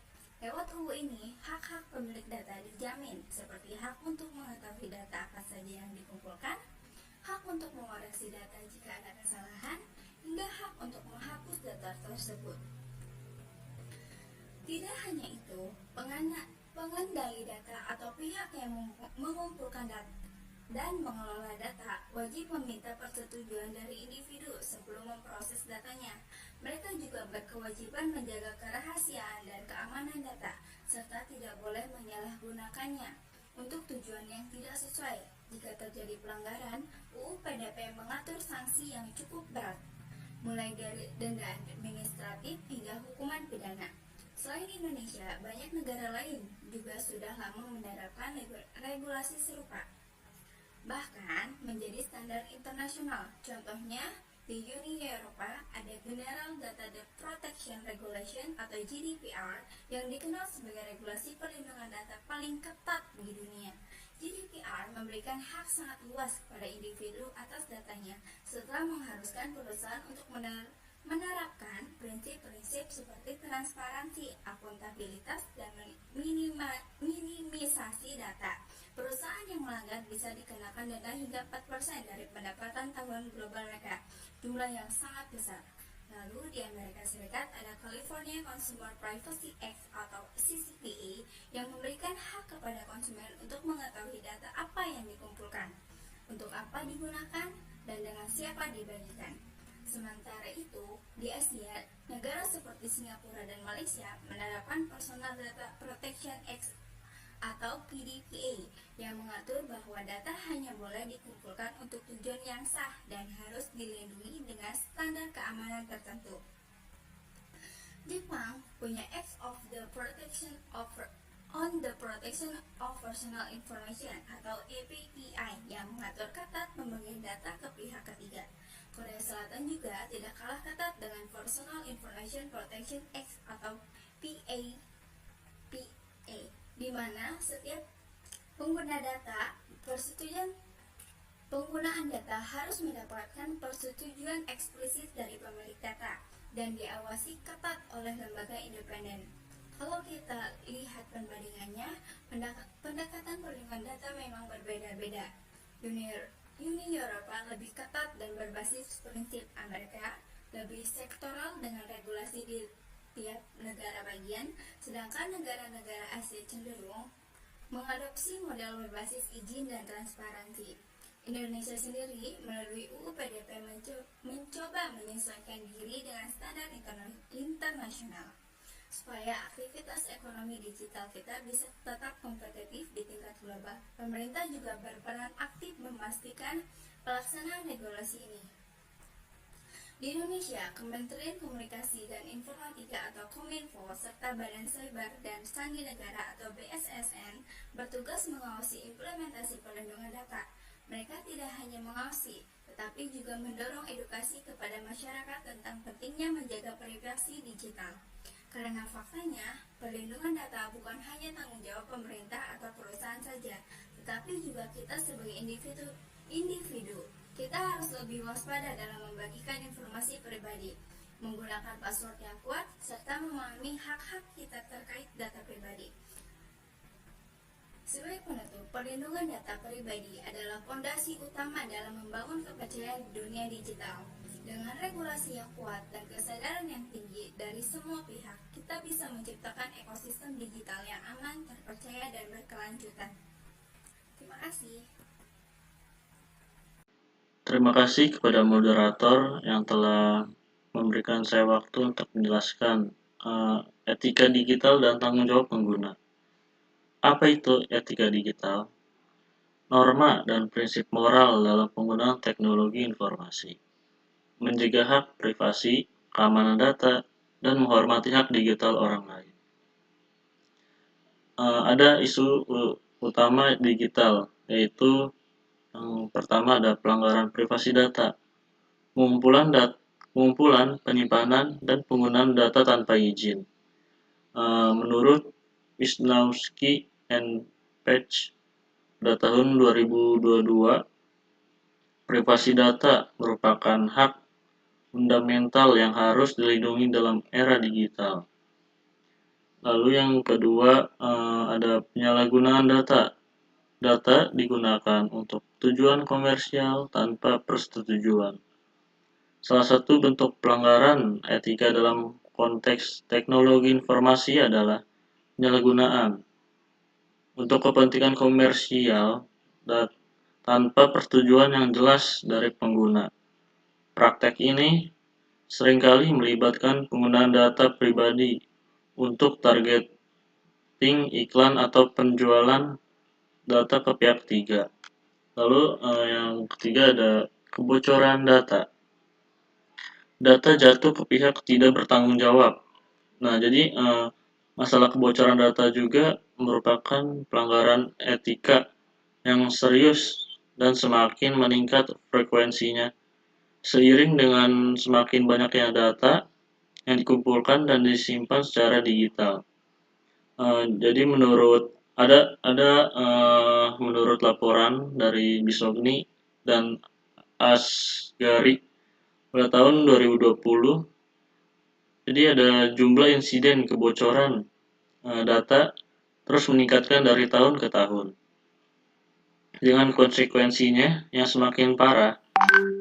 Lewat UU ini, hak-hak pemilik data dijamin, seperti hak untuk mengetahui data apa saja yang dikumpulkan, hak untuk mengoreksi data jika ada kesalahan, hingga hak untuk menghapus data tersebut. Tidak hanya itu, pengendali data atau pihak yang mengumpulkan data dan mengelola data wajib meminta persetujuan dari individu sebelum memproses datanya. Mereka juga berkewajiban menjaga kerahasiaan dan keamanan data, serta tidak boleh menyalahgunakannya untuk tujuan yang tidak sesuai. Jika terjadi pelanggaran, UU PDP mengatur sanksi yang cukup berat, mulai dari denda administratif hingga hukuman pidana. Selain Indonesia, banyak negara lain juga sudah lama menerapkan regulasi serupa, bahkan menjadi standar internasional. Contohnya, di Uni Eropa ada General Data Protection Regulation atau GDPR yang dikenal sebagai regulasi perlindungan data paling ketat di dunia. GDPR memberikan hak sangat luas kepada individu atas datanya, setelah mengharuskan perusahaan untuk menerapkan prinsip-prinsip seperti transparansi, akuntabilitas, dan minimisasi data. Perusahaan yang melanggar bisa dikenakan denda hingga 4% dari pendapatan tahunan global mereka, jumlah yang sangat besar. Lalu di Amerika Serikat ada California Consumer Privacy Act atau CCPA yang memberikan hak kepada konsumen untuk mengetahui data apa yang dikumpulkan, untuk apa digunakan, dan dengan siapa dibagikan. Sementara itu, di Asia, negara seperti Singapura dan Malaysia menerapkan Personal Data Protection Act atau PDPA yang mengatur bahwa data hanya boleh dikumpulkan untuk tujuan yang sah dan harus dilindungi dengan standar keamanan tertentu. Jepang punya Act on the Protection of Personal Information atau APPI yang mengatur ketat pembagian data ke pihak ketiga. Korea Selatan juga tidak kalah ketat dengan Personal Information Protection Act atau PAPA, di mana setiap penggunaan data harus mendapatkan persetujuan eksplisit dari pemilik data dan diawasi ketat oleh lembaga independen. Kalau kita lihat perbandingannya, pendekatan perlindungan data memang berbeda-beda. Uni Eropa lebih ketat dan berbasis prinsip. Amerika lebih sektoral dengan regulasi di tiap negara bagian, sedangkan negara-negara Asia cenderung mengadopsi model berbasis izin dan transparansi. Indonesia sendiri melalui UU PDP mencoba menyesuaikan diri dengan standar internasional supaya aktivitas ekonomi digital kita bisa tetap kompetitif di tingkat global. Pemerintah juga berperan aktif memastikan pelaksanaan regulasi ini. Di Indonesia, Kementerian Komunikasi dan Informatika atau Kominfo serta Badan Cyber dan Sandi Negara atau BSSN bertugas mengawasi implementasi perlindungan data. Mereka tidak hanya mengawasi, tetapi juga mendorong edukasi kepada masyarakat tentang pentingnya menjaga privasi digital. Karena faktanya, perlindungan data bukan hanya tanggung jawab pemerintah atau perusahaan saja, tetapi juga kita sebagai individu. Kita harus lebih waspada dalam membagikan informasi pribadi, menggunakan password yang kuat, serta memahami hak-hak kita terkait data pribadi. Sebagai penutup, perlindungan data pribadi adalah fondasi utama dalam membangun kepercayaan di dunia digital. Dengan regulasi yang kuat dan kesadaran yang tinggi dari semua pihak, kita bisa menciptakan ekosistem digital yang aman, terpercaya, dan berkelanjutan. Terima kasih. Terima kasih kepada moderator yang telah memberikan saya waktu untuk menjelaskan etika digital dan tanggung jawab pengguna. Apa itu etika digital? Norma dan prinsip moral dalam penggunaan teknologi informasi, menjaga hak privasi, keamanan data, dan menghormati hak digital orang lain. Ada isu utama digital, yaitu yang pertama ada pelanggaran privasi data, pengumpulan, penyimpanan, dan penggunaan data tanpa izin. Menurut Wisnowski and Page pada tahun 2022, privasi data merupakan hak fundamental yang harus dilindungi dalam era digital. Lalu yang kedua ada penyalahgunaan data. Data digunakan untuk tujuan komersial tanpa persetujuan. Salah satu bentuk pelanggaran etika dalam konteks teknologi informasi adalah penyalahgunaan untuk kepentingan komersial dan tanpa persetujuan yang jelas dari pengguna. Praktek ini seringkali melibatkan penggunaan data pribadi untuk targeting iklan atau penjualan data ke pihak ketiga. Lalu yang ketiga ada kebocoran data. Data jatuh ke pihak tidak bertanggung jawab. Nah, jadi masalah kebocoran data juga merupakan pelanggaran etika yang serius dan semakin meningkat frekuensinya. Seiring dengan semakin banyaknya data yang dikumpulkan dan disimpan secara digital. Jadi menurut laporan dari Bisogni dan Asgari pada tahun 2020, jadi ada jumlah insiden kebocoran data terus meningkatkan dari tahun ke tahun. Dengan konsekuensinya yang semakin parah,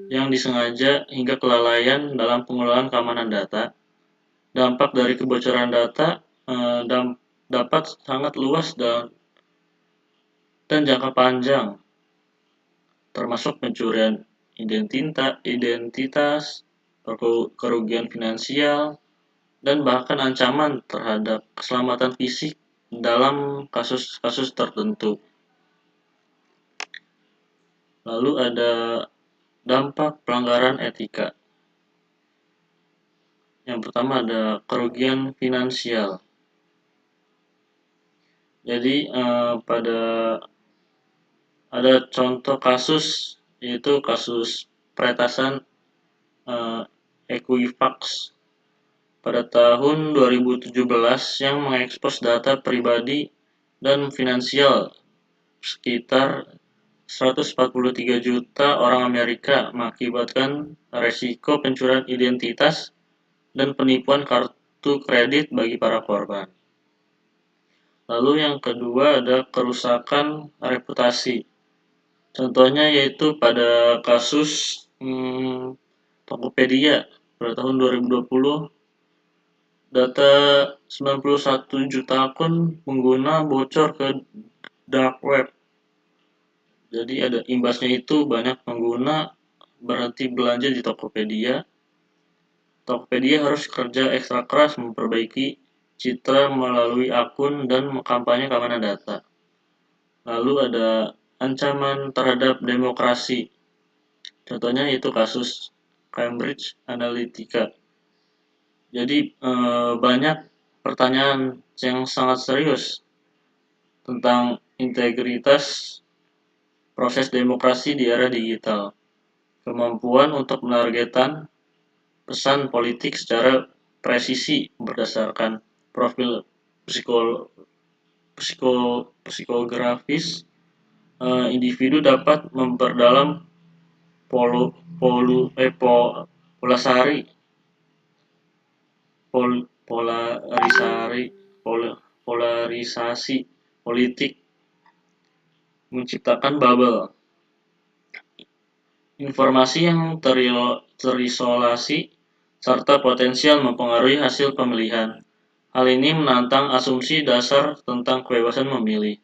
yang disengaja hingga kelalaian dalam pengelolaan keamanan data. Dampak dari kebocoran data dapat sangat luas dan jangka panjang, termasuk pencurian identitas, kerugian finansial, dan bahkan ancaman terhadap keselamatan fisik dalam kasus-kasus tertentu. Lalu ada dampak pelanggaran etika. Yang pertama ada kerugian finansial. Jadi ada contoh kasus, yaitu kasus peretasan Equifax pada tahun 2017 yang mengekspos data pribadi dan finansial sekitar 143 juta orang Amerika, mengakibatkan resiko pencurian identitas dan penipuan kartu kredit bagi para korban. Lalu yang kedua ada kerusakan reputasi. Contohnya yaitu pada kasus Tokopedia pada tahun 2020, data 91 juta akun pengguna bocor ke dark web. Jadi ada imbasnya itu banyak pengguna berhenti belanja di Tokopedia. Tokopedia harus kerja ekstra keras memperbaiki citra melalui akun dan kampanye keamanan data. Lalu ada ancaman terhadap demokrasi. Contohnya yaitu kasus Cambridge Analytica. Jadi banyak pertanyaan yang sangat serius tentang integritas proses demokrasi di era digital. Kemampuan untuk menargetkan pesan politik secara presisi berdasarkan profil psikografis individu dapat memperdalam polarisasi politik, menciptakan bubble informasi yang terisolasi serta potensial mempengaruhi hasil pemilihan. Hal ini menantang asumsi dasar tentang kebebasan memilih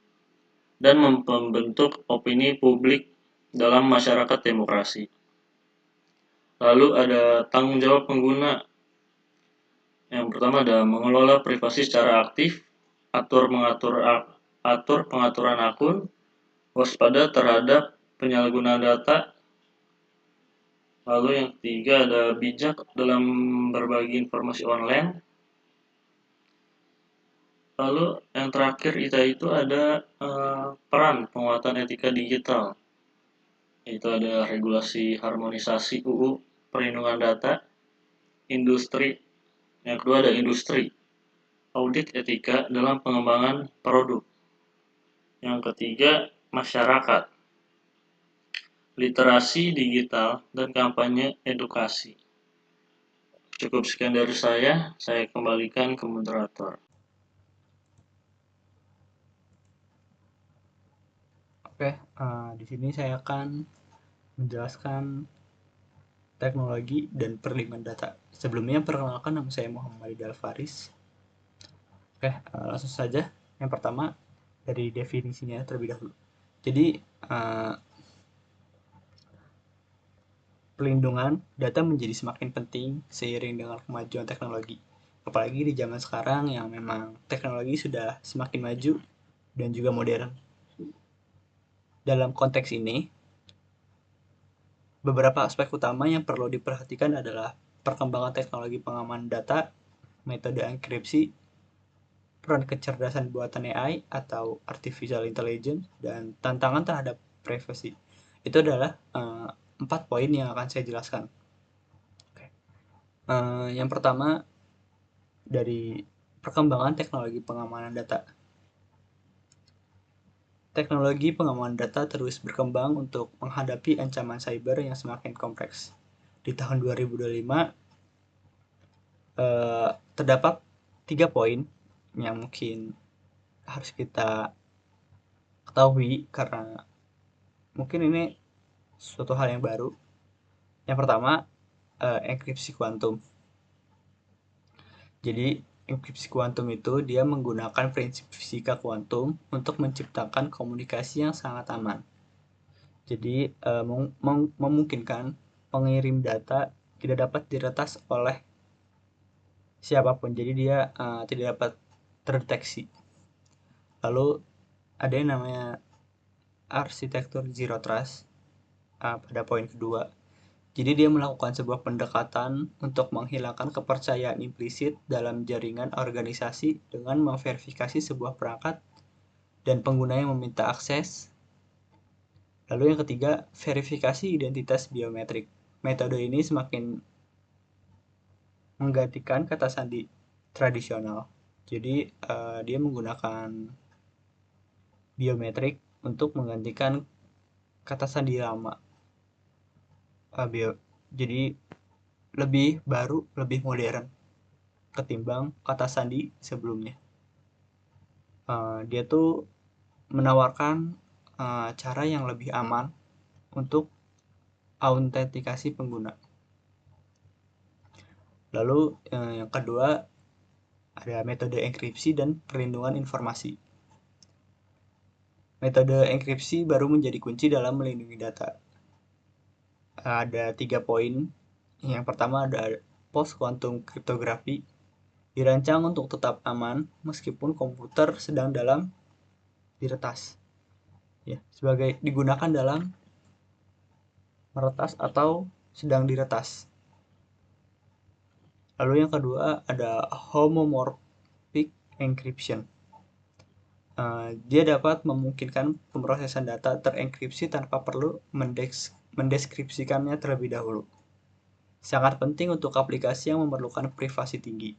dan membentuk opini publik dalam masyarakat demokrasi. Lalu ada tanggung jawab pengguna. Yang pertama ada mengelola privasi secara aktif, atur pengaturan akun, waspada terhadap penyalahgunaan data. Lalu yang ketiga ada bijak dalam berbagi informasi online. Lalu yang terakhir itu ada peran penguatan etika digital, yaitu ada regulasi harmonisasi UU perlindungan data, industri. Yang kedua ada industri, audit etika dalam pengembangan produk. Yang ketiga masyarakat, literasi digital dan kampanye edukasi. Cukup sekian dari saya kembalikan ke moderator. Oke, di sini saya akan menjelaskan teknologi dan perlindungan data. Sebelumnya perkenalkan, nama saya Muhammad Ridal Faris. Oke, langsung saja. Yang pertama dari definisinya terlebih dahulu. Jadi pelindungan data menjadi semakin penting seiring dengan kemajuan teknologi. Apalagi di zaman sekarang yang memang teknologi sudah semakin maju dan juga modern. Dalam konteks ini, beberapa aspek utama yang perlu diperhatikan adalah perkembangan teknologi pengamanan data, metode enkripsi, peran kecerdasan buatan AI atau artificial intelligence, dan tantangan terhadap privasi. Itu adalah 4 poin yang akan saya jelaskan. Yang pertama, dari perkembangan teknologi pengamanan data. Teknologi pengamanan data terus berkembang untuk menghadapi ancaman cyber yang semakin kompleks. Di tahun 2025, terdapat 3 poin yang mungkin harus kita ketahui karena mungkin ini suatu hal yang baru. Yang pertama, enkripsi kuantum. Jadi, enkripsi kuantum itu dia menggunakan prinsip fisika kuantum untuk menciptakan komunikasi yang sangat aman. Jadi, memungkinkan pengirim data tidak dapat diretas oleh siapapun. Jadi dia tidak dapat terdeteksi. Lalu ada yang namanya arsitektur zero trust pada poin kedua. Jadi dia melakukan sebuah pendekatan untuk menghilangkan kepercayaan implisit dalam jaringan organisasi dengan memverifikasi sebuah perangkat dan pengguna yang meminta akses. Lalu yang ketiga, verifikasi identitas biometrik. Metode ini semakin menggantikan kata sandi tradisional. Jadi dia menggunakan biometrik untuk menggantikan kata sandi lama. Jadi lebih baru, lebih modern ketimbang kata sandi sebelumnya. Dia tuh menawarkan cara yang lebih aman untuk autentikasi pengguna. Lalu yang kedua ada metode enkripsi dan perlindungan informasi. Metode enkripsi baru menjadi kunci dalam melindungi data. Ada 3 poin. Yang pertama ada post quantum cryptography, dirancang untuk tetap aman meskipun komputer sedang dalam diretas. Ya, sebagai digunakan dalam meretas atau sedang diretas. Lalu yang kedua ada homomorphic encryption. Dia dapat memungkinkan pemrosesan data terenkripsi tanpa perlu mendeskripsikannya terlebih dahulu. Sangat penting untuk aplikasi yang memerlukan privasi tinggi.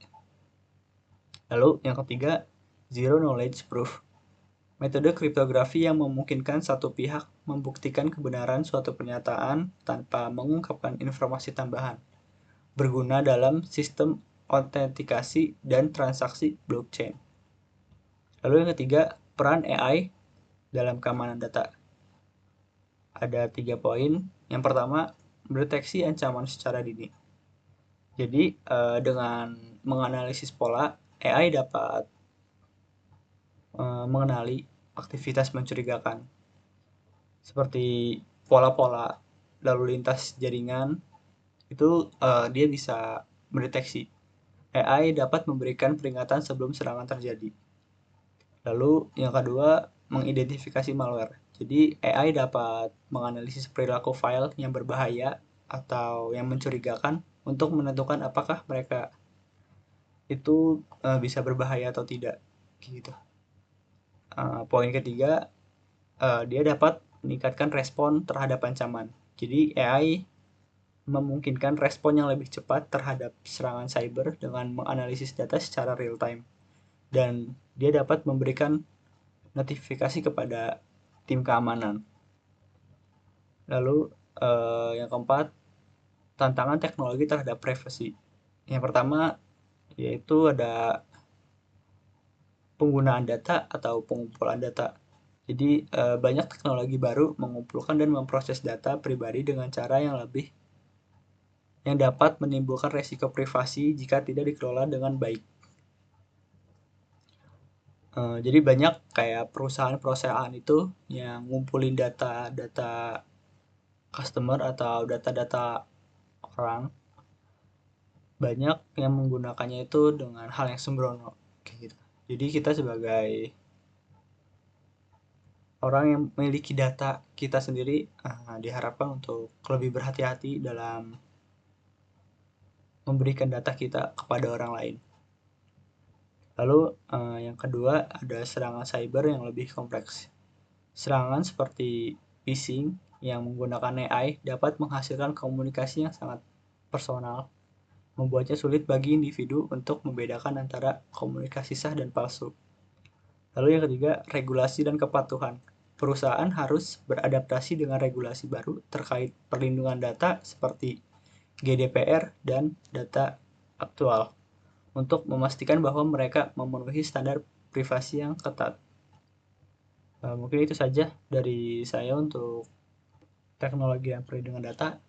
Lalu yang ketiga, zero knowledge proof. Metode kriptografi yang memungkinkan satu pihak membuktikan kebenaran suatu pernyataan tanpa mengungkapkan informasi tambahan. Berguna dalam sistem autentikasi dan transaksi blockchain. Lalu yang ketiga, peran AI dalam keamanan data. Ada 3 poin. Yang pertama, mendeteksi ancaman secara dini. Jadi, dengan menganalisis pola, AI dapat mengenali aktivitas mencurigakan. Seperti pola-pola lalu lintas jaringan, itu dia bisa mendeteksi. AI dapat memberikan peringatan sebelum serangan terjadi. Lalu yang kedua, mengidentifikasi malware. Jadi AI dapat menganalisis perilaku file yang berbahaya atau yang mencurigakan untuk menentukan apakah mereka itu bisa berbahaya atau tidak. Gitu. Poin ketiga, dia dapat meningkatkan respon terhadap ancaman. Jadi AI memungkinkan respon yang lebih cepat terhadap serangan cyber dengan menganalisis data secara real time. Dan dia dapat memberikan notifikasi kepada tim keamanan. Lalu yang keempat, tantangan teknologi terhadap privasi. Yang pertama yaitu ada penggunaan data atau pengumpulan data. Jadi banyak teknologi baru mengumpulkan dan memproses data pribadi dengan cara yang dapat menimbulkan resiko privasi jika tidak dikelola dengan baik. Jadi banyak kayak perusahaan-perusahaan itu yang ngumpulin data customer atau data-data orang, banyak yang menggunakannya itu dengan hal yang sembrono kayak gitu. Jadi kita sebagai orang yang memiliki data kita sendiri diharapkan untuk lebih berhati-hati dalam memberikan data kita kepada orang lain. Lalu yang kedua ada serangan cyber yang lebih kompleks. Serangan seperti phishing yang menggunakan AI dapat menghasilkan komunikasi yang sangat personal, membuatnya sulit bagi individu untuk membedakan antara komunikasi sah dan palsu. Lalu yang ketiga, regulasi dan kepatuhan. Perusahaan harus beradaptasi dengan regulasi baru terkait perlindungan data seperti GDPR dan data aktual untuk memastikan bahwa mereka memenuhi standar privasi yang ketat. Mungkin itu saja dari saya untuk teknologi dan perlindungan data.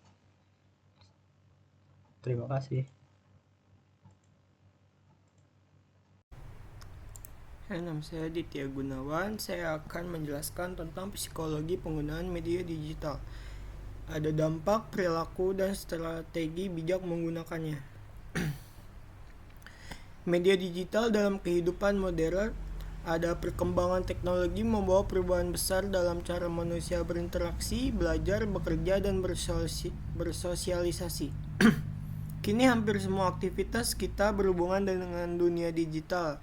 Terima kasih. Hai, nama saya Ditya Gunawan. Saya akan menjelaskan tentang psikologi penggunaan media digital. Ada dampak, perilaku, dan strategi bijak menggunakannya. Media digital dalam kehidupan modern, ada perkembangan teknologi membawa perubahan besar dalam cara manusia berinteraksi, belajar, bekerja, dan bersosialisasi. Kini hampir semua aktivitas kita berhubungan dengan dunia digital,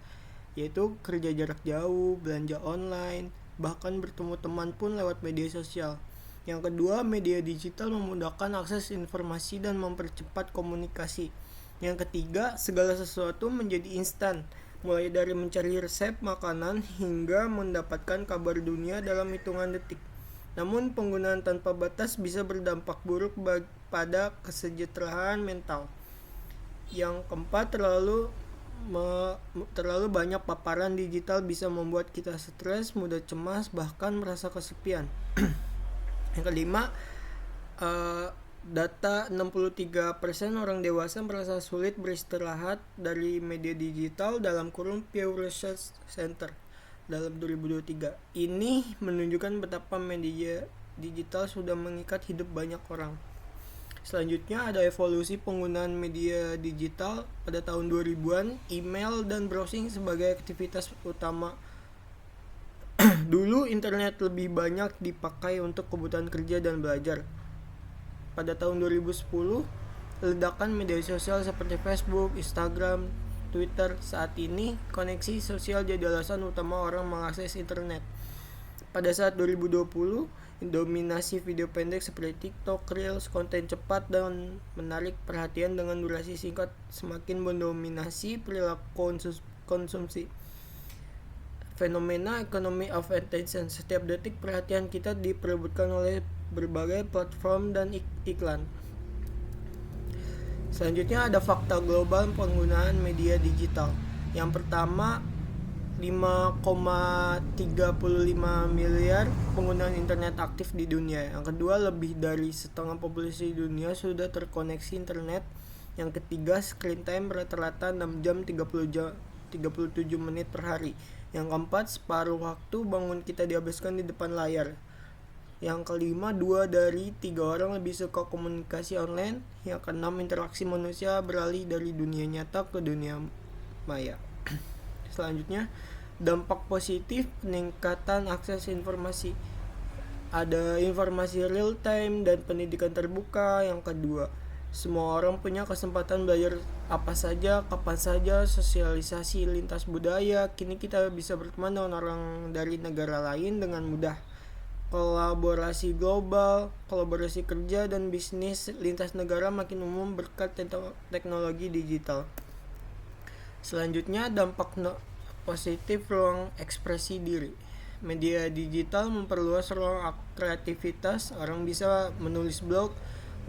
yaitu kerja jarak jauh, belanja online, bahkan bertemu teman pun lewat media sosial. Yang kedua, media digital memudahkan akses informasi dan mempercepat komunikasi. Yang ketiga, segala sesuatu menjadi instan, mulai dari mencari resep makanan hingga mendapatkan kabar dunia dalam hitungan detik. Namun, penggunaan tanpa batas bisa berdampak buruk pada kesejahteraan mental. Yang keempat, terlalu banyak paparan digital bisa membuat kita stres, mudah cemas, bahkan merasa kesepian. Yang kelima, data 63% orang dewasa merasa sulit beristirahat dari media digital dalam kurun Pew Research Center dalam 2023. Ini menunjukkan betapa media digital sudah mengikat hidup banyak orang. Selanjutnya ada evolusi penggunaan media digital pada tahun 2000-an, email dan browsing sebagai aktivitas utama. Dulu internet lebih banyak dipakai untuk kebutuhan kerja dan belajar. Pada tahun 2010, ledakan media sosial seperti Facebook, Instagram, Twitter. Saat ini, koneksi sosial jadi alasan utama orang mengakses internet. Pada saat 2020, dominasi video pendek seperti TikTok, Reels, konten cepat dan menarik perhatian dengan durasi singkat semakin mendominasi perilaku konsumsi. Fenomena economy of attention, setiap detik perhatian kita diperebutkan oleh berbagai platform dan iklan. Selanjutnya ada fakta global penggunaan media digital. Yang pertama, 5,35 miliar penggunaan internet aktif di dunia. Yang kedua, lebih dari setengah populasi dunia sudah terkoneksi internet. Yang ketiga, screen time rata-rata 6 jam 37 menit per hari. Yang keempat, separuh waktu bangun kita dihabiskan di depan layar. Yang kelima, 2 dari 3 orang lebih suka komunikasi online. Yang keenam, interaksi manusia beralih dari dunia nyata ke dunia maya. Selanjutnya, dampak positif peningkatan akses informasi. Ada informasi real time dan pendidikan terbuka. Yang kedua, semua orang punya kesempatan belajar apa saja, kapan saja, sosialisasi lintas budaya. Kini kita bisa berteman dengan orang dari negara lain dengan mudah. Kolaborasi global, kolaborasi kerja dan bisnis lintas negara makin umum berkat teknologi digital. Selanjutnya, dampak positif ruang ekspresi diri. Media digital memperluas ruang kreativitas. Orang bisa menulis blog,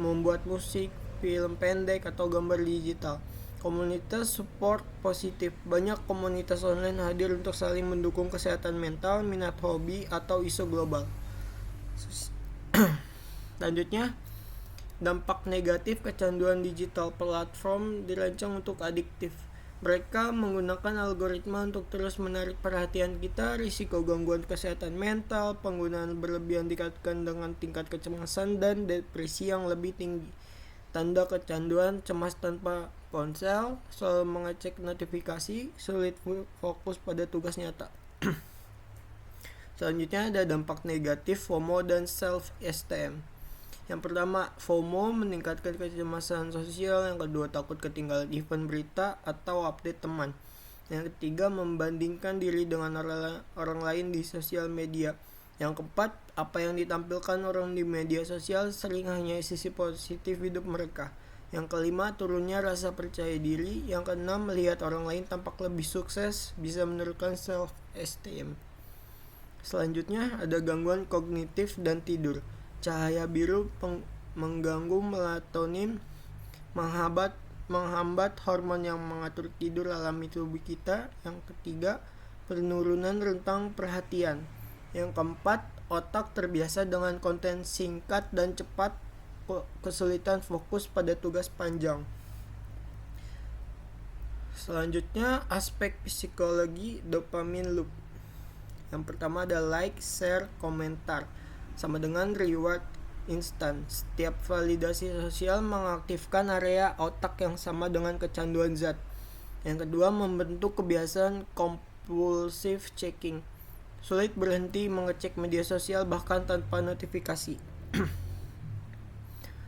membuat musik, film pendek, atau gambar digital. Komunitas support positif. Banyak komunitas online hadir untuk saling mendukung kesehatan mental, minat hobi, atau isu global. Selanjutnya, dampak negatif kecanduan digital. Platform dirancang untuk adiktif. Mereka menggunakan algoritma untuk terus menarik perhatian kita. Risiko gangguan kesehatan mental, penggunaan berlebihan dikaitkan dengan tingkat kecemasan dan depresi yang lebih tinggi. Tanda kecanduan: cemas tanpa ponsel, selalu mengecek notifikasi, sulit fokus pada tugas nyata. Selanjutnya ada dampak negatif FOMO dan self-esteem. Yang pertama, FOMO meningkatkan kecemasan sosial. Yang kedua, takut ketinggalan event berita atau update teman. Yang ketiga, membandingkan diri dengan orang lain di sosial media. Yang keempat, apa yang ditampilkan orang di media sosial sering hanya sisi positif hidup mereka. Yang kelima, turunnya rasa percaya diri. Yang keenam, melihat orang lain tampak lebih sukses bisa menurunkan self-esteem. Selanjutnya ada gangguan kognitif dan tidur. Cahaya biru mengganggu melatonin, menghambat hormon yang mengatur tidur alami tubuh kita. Yang ketiga, penurunan rentang perhatian. Yang keempat, otak terbiasa dengan konten singkat dan cepat, kesulitan fokus pada tugas panjang. Selanjutnya, aspek psikologi dopamin loop. Yang pertama ada like, share, komentar, sama dengan reward instan. Setiap validasi sosial mengaktifkan area otak yang sama dengan kecanduan zat. Yang kedua, membentuk kebiasaan compulsive checking. Sulit berhenti mengecek media sosial bahkan tanpa notifikasi.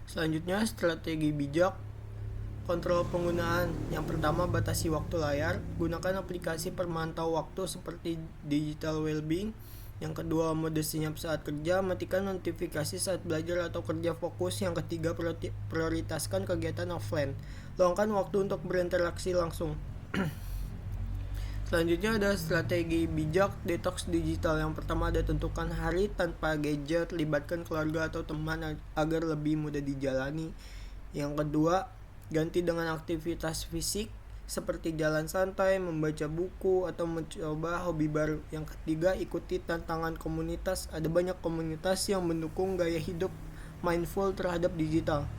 Selanjutnya, strategi bijak. Kontrol penggunaan. Yang pertama, batasi waktu layar. Gunakan aplikasi pemantau waktu seperti Digital Wellbeing. Yang kedua, mode senyap saat kerja. Matikan notifikasi saat belajar atau kerja fokus. Yang ketiga, prioritaskan kegiatan offline. Luangkan waktu untuk berinteraksi langsung. Selanjutnya ada strategi bijak detox digital. Yang pertama ada tentukan hari tanpa gadget. Libatkan keluarga atau teman agar lebih mudah dijalani. Yang kedua, ganti dengan aktivitas fisik seperti jalan santai, membaca buku, atau mencoba hobi baru. Yang ketiga, ikuti tantangan komunitas. Ada banyak komunitas yang mendukung gaya hidup mindful terhadap digital.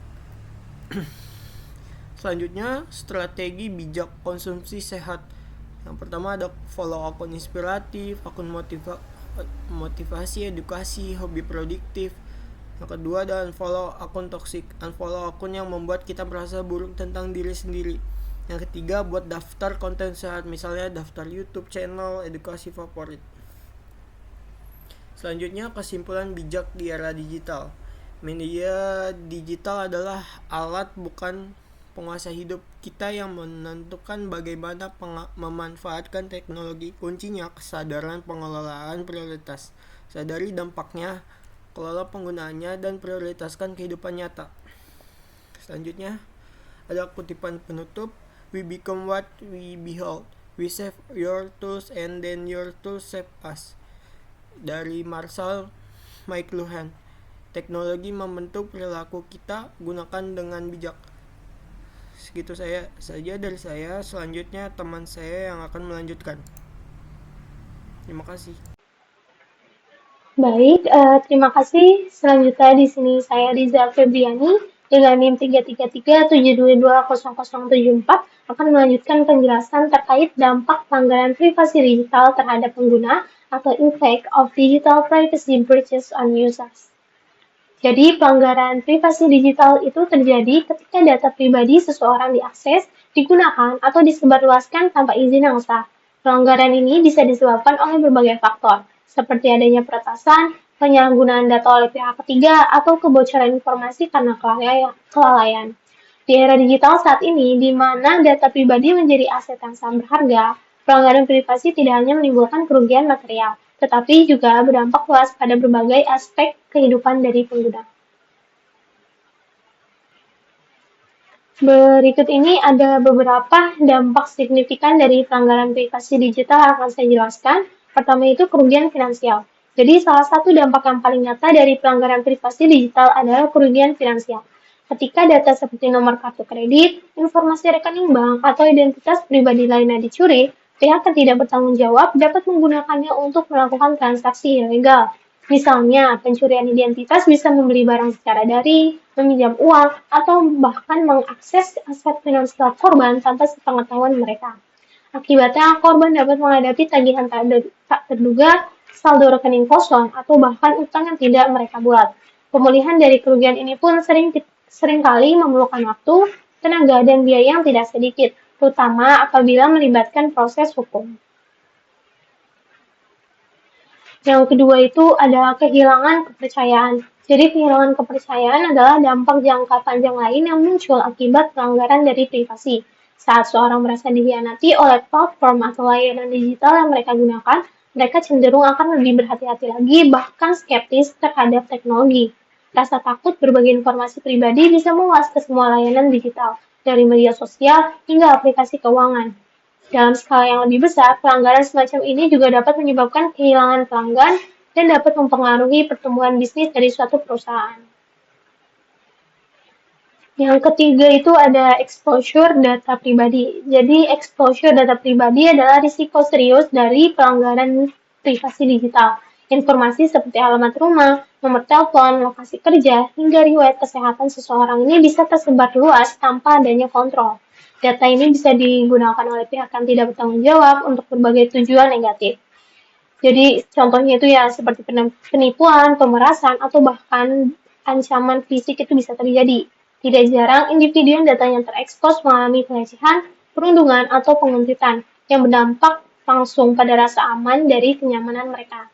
Selanjutnya, strategi bijak konsumsi sehat. Yang pertama ada follow akun inspiratif, akun motivasi, edukasi, hobi produktif. Yang kedua ada unfollow akun toksik, unfollow akun yang membuat kita merasa buruk tentang diri sendiri. Yang ketiga, buat daftar konten sehat, misalnya daftar YouTube channel edukasi favorit. Selanjutnya, kesimpulan bijak di era digital. Media digital adalah alat, bukan penguasa hidup. Kita yang menentukan bagaimana memanfaatkan teknologi. Kuncinya kesadaran pengelolaan prioritas. Sadari dampaknya, kelola penggunaannya, dan prioritaskan kehidupan nyata. Selanjutnya, ada kutipan penutup. We become what we behold. We save your tools and then your tools save us. Dari Marshall McLuhan. Teknologi membentuk perilaku kita, gunakan dengan bijak. Segitu saja dari saya. Selanjutnya teman saya yang akan melanjutkan. Terima kasih. Baik, terima kasih. Selanjutnya di sini saya Riza Febriani dengan NIM 33372200074 akan melanjutkan penjelasan terkait dampak pelanggaran privasi digital terhadap pengguna atau impact of digital privacy breaches on users. Jadi, pelanggaran privasi digital itu terjadi ketika data pribadi seseorang diakses, digunakan, atau disebarluaskan tanpa izin yang sah. Pelanggaran ini bisa disebabkan oleh berbagai faktor, seperti adanya peretasan, penyalahgunaan data oleh pihak ketiga, atau kebocoran informasi karena kelalaian. Di era digital saat ini, di mana data pribadi menjadi aset yang sangat berharga, pelanggaran privasi tidak hanya menimbulkan kerugian material, tetapi juga berdampak luas pada berbagai aspek kehidupan dari pengguna. Berikut ini ada beberapa dampak signifikan dari pelanggaran privasi digital yang akan saya jelaskan. Pertama itu kerugian finansial. Jadi salah satu dampak yang paling nyata dari pelanggaran privasi digital adalah kerugian finansial. Ketika data seperti nomor kartu kredit, informasi rekening bank, atau identitas pribadi lainnya dicuri, pihak yang tidak bertanggung jawab dapat menggunakannya untuk melakukan transaksi ilegal. Misalnya, pencurian identitas bisa membeli barang secara daring, meminjam uang, atau bahkan mengakses aset finansial korban tanpa sepengetahuan mereka. Akibatnya, korban dapat menghadapi tagihan tak terduga, saldo rekening kosong, atau bahkan utang yang tidak mereka buat. Pemulihan dari kerugian ini pun seringkali memerlukan waktu, tenaga, dan biaya yang tidak sedikit, terutama apabila melibatkan proses hukum. Yang kedua itu ada kehilangan kepercayaan. Jadi kehilangan kepercayaan adalah dampak jangka panjang lain yang muncul akibat pelanggaran dari privasi. Saat seorang merasa dikhianati oleh platform atau layanan digital yang mereka gunakan, mereka cenderung akan lebih berhati-hati lagi, bahkan skeptis terhadap teknologi. Rasa takut berbagi informasi pribadi bisa meluas ke semua layanan digital, dari media sosial hingga aplikasi keuangan. Dalam skala yang lebih besar, pelanggaran semacam ini juga dapat menyebabkan kehilangan pelanggan dan dapat mempengaruhi pertumbuhan bisnis dari suatu perusahaan. Yang ketiga itu ada exposure data pribadi. Jadi exposure data pribadi adalah risiko serius dari pelanggaran privasi digital. Informasi seperti alamat rumah, nomor telepon, lokasi kerja, hingga riwayat kesehatan seseorang ini bisa tersebar luas tanpa adanya kontrol. Data ini bisa digunakan oleh pihak yang tidak bertanggung jawab untuk berbagai tujuan negatif. Jadi contohnya itu ya seperti penipuan, pemerasan, atau bahkan ancaman fisik itu bisa terjadi. Tidak jarang individu yang datanya terekspos mengalami pelecehan, perundungan, atau penguntitan yang berdampak langsung pada rasa aman dari kenyamanan mereka.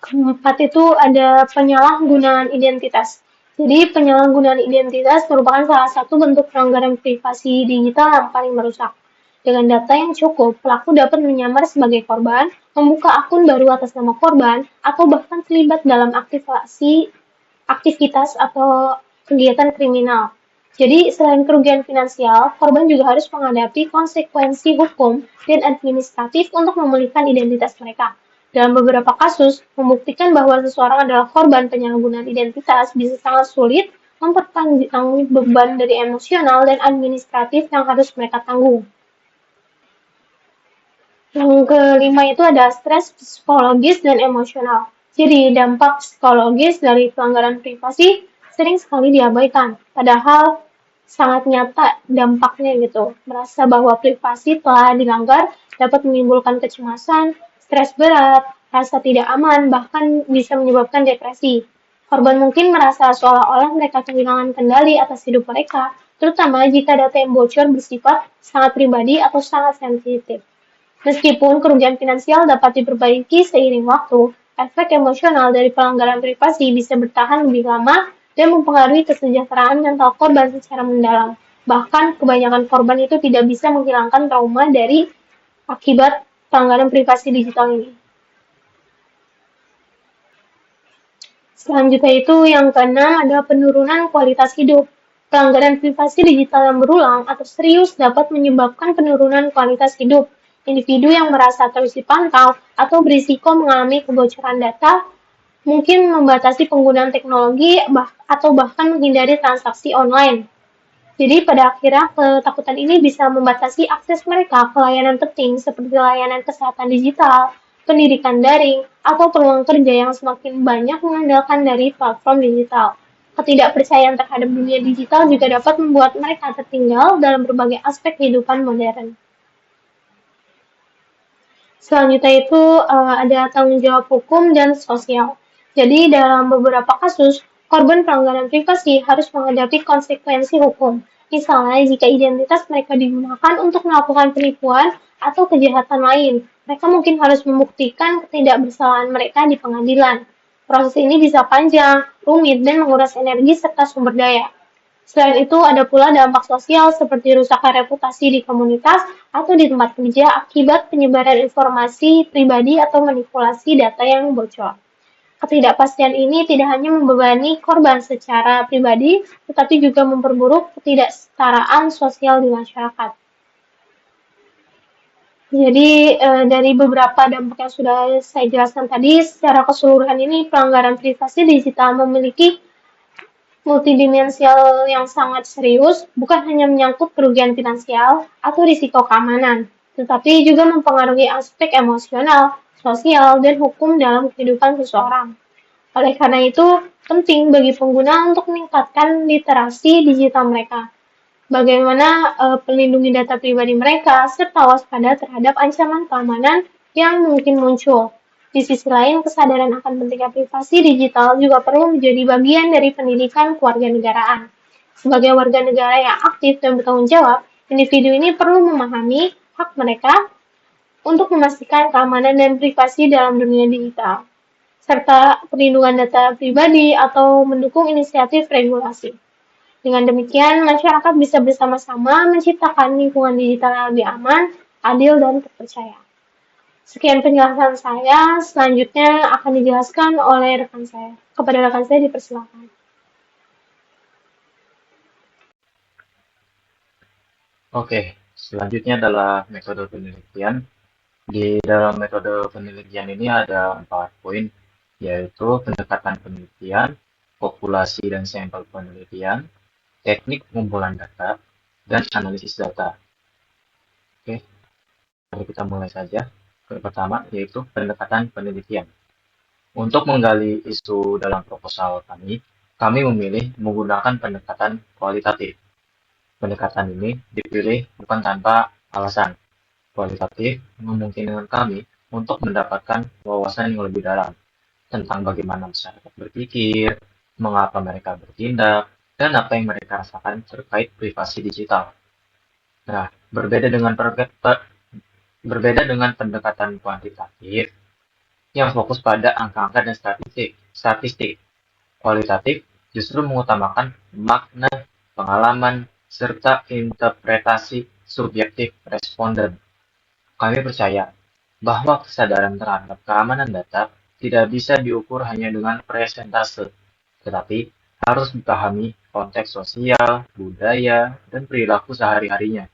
Keempat itu ada penyalahgunaan identitas. Jadi penyalahgunaan identitas merupakan salah satu bentuk pelanggaran privasi digital yang paling merusak. Dengan data yang cukup, pelaku dapat menyamar sebagai korban, membuka akun baru atas nama korban, atau bahkan terlibat dalam aktivitas atau kegiatan kriminal. Jadi, selain kerugian finansial, korban juga harus menghadapi konsekuensi hukum dan administratif untuk memulihkan identitas mereka. Dalam beberapa kasus, membuktikan bahwa seseorang adalah korban penyalahgunaan identitas bisa sangat sulit, memperpanjang beban dari emosional dan administratif yang harus mereka tanggung. Yang kelima itu ada stres psikologis dan emosional. Jadi, dampak psikologis dari pelanggaran privasi sering sekali diabaikan, padahal sangat nyata dampaknya gitu. Merasa bahwa privasi telah dilanggar dapat menimbulkan kecemasan, stres berat, rasa tidak aman, bahkan bisa menyebabkan depresi. Korban mungkin merasa seolah-olah mereka kehilangan kendali atas hidup mereka, terutama jika data yang bocor bersifat sangat pribadi atau sangat sensitif. Meskipun kerugian finansial dapat diperbaiki seiring waktu, efek emosional dari pelanggaran privasi bisa bertahan lebih lama dan mempengaruhi kesejahteraan mental korban secara mendalam. Bahkan, kebanyakan korban itu tidak bisa menghilangkan trauma dari akibat pelanggaran privasi digital ini. Selanjutnya itu yang keenam ada penurunan kualitas hidup. Pelanggaran privasi digital yang berulang atau serius dapat menyebabkan penurunan kualitas hidup. Individu yang merasa terus dipantau atau berisiko mengalami kebocoran data mungkin membatasi penggunaan teknologi atau bahkan menghindari transaksi online. Jadi pada akhirnya ketakutan ini bisa membatasi akses mereka ke layanan penting seperti layanan kesehatan digital, pendidikan daring, atau peluang kerja yang semakin banyak mengandalkan dari platform digital. Ketidakpercayaan terhadap dunia digital juga dapat membuat mereka tertinggal dalam berbagai aspek kehidupan modern. Selanjutnya itu ada tanggung jawab hukum dan sosial. Jadi dalam beberapa kasus, korban pelanggaran privasi harus menghadapi konsekuensi hukum. Misalnya jika identitas mereka digunakan untuk melakukan penipuan atau kejahatan lain, mereka mungkin harus membuktikan ketidakbersalahan mereka di pengadilan. Proses ini bisa panjang, rumit, dan menguras energi serta sumber daya. Selain itu, ada pula dampak sosial seperti rusaknya reputasi di komunitas atau di tempat kerja akibat penyebaran informasi pribadi atau manipulasi data yang bocor. Ketidakpastian ini tidak hanya membebani korban secara pribadi, tetapi juga memperburuk ketidaksetaraan sosial di masyarakat. Jadi dari beberapa dampak yang sudah saya jelaskan tadi, secara keseluruhan ini pelanggaran privasi digital memiliki multidimensial yang sangat serius, bukan hanya menyangkut kerugian finansial atau risiko keamanan, tetapi juga mempengaruhi aspek emosional, sosial, dan hukum dalam kehidupan seseorang. Oleh karena itu, penting bagi pengguna untuk meningkatkan literasi digital mereka, bagaimana melindungi data pribadi mereka, serta waspada terhadap ancaman keamanan yang mungkin muncul. Di sisi lain, kesadaran akan pentingnya privasi digital juga perlu menjadi bagian dari pendidikan kewarganegaraan. Sebagai warga negara yang aktif dan bertanggung jawab, individu ini perlu memahami hak mereka untuk memastikan keamanan dan privasi dalam dunia digital, serta perlindungan data pribadi atau mendukung inisiatif regulasi. Dengan demikian, masyarakat bisa bersama-sama menciptakan lingkungan digital yang lebih aman, adil, dan terpercaya. Sekian penjelasan saya, selanjutnya akan dijelaskan oleh rekan saya. Kepada rekan saya dipersilakan. Oke, selanjutnya adalah metode penelitian. Di dalam metode penelitian ini ada 4 poin, yaitu pendekatan penelitian, populasi dan sampel penelitian, teknik pengumpulan data, dan analisis data. Oke, mari kita mulai saja. Yang pertama, yaitu pendekatan penelitian. Untuk menggali isu dalam proposal kami memilih menggunakan pendekatan kualitatif. Pendekatan ini dipilih bukan tanpa alasan. Kualitatif memungkinkan kami untuk mendapatkan wawasan yang lebih dalam tentang bagaimana masyarakat berpikir, mengapa mereka bertindak, dan apa yang mereka rasakan terkait privasi digital. Nah, berbeda dengan pendekatan kuantitatif yang fokus pada angka-angka dan statistik. Kualitatif justru mengutamakan makna, pengalaman, serta interpretasi subjektif responden. Kami percaya bahwa kesadaran terhadap keamanan data tidak bisa diukur hanya dengan presentase, tetapi harus dipahami konteks sosial, budaya, dan perilaku sehari-harinya.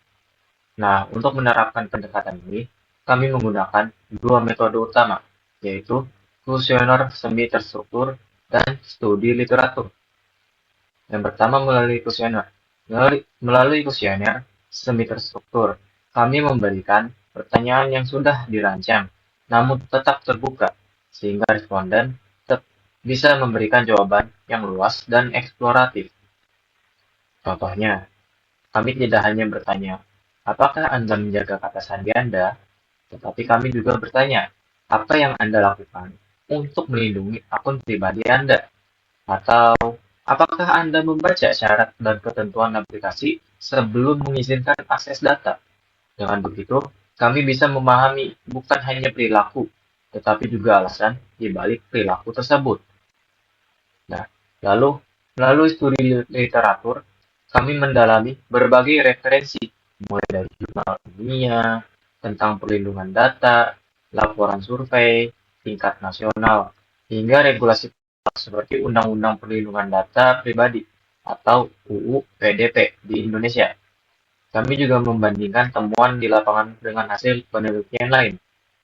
Nah, untuk menerapkan pendekatan ini, kami menggunakan 2 metode utama, yaitu kuesioner semi terstruktur dan studi literatur. Yang pertama melalui kuesioner. Melalui kuesioner semi terstruktur, kami memberikan pertanyaan yang sudah dirancang, namun tetap terbuka, sehingga responden bisa memberikan jawaban yang luas dan eksploratif. Contohnya, kami tidak hanya bertanya, apakah Anda menjaga kata sandi Anda? Tetapi kami juga bertanya, apa yang Anda lakukan untuk melindungi akun pribadi Anda? Atau, apakah Anda membaca syarat dan ketentuan aplikasi sebelum mengizinkan akses data? Dengan begitu, kami bisa memahami bukan hanya perilaku, tetapi juga alasan di balik perilaku tersebut. Nah, lalu, melalui studi literatur, kami mendalami berbagai referensi, mulai dari jurnal ilmiah, tentang perlindungan data, laporan survei, tingkat nasional, hingga regulasi seperti Undang-Undang Perlindungan Data Pribadi atau UU PDP di Indonesia. Kami juga membandingkan temuan di lapangan dengan hasil penelitian lain,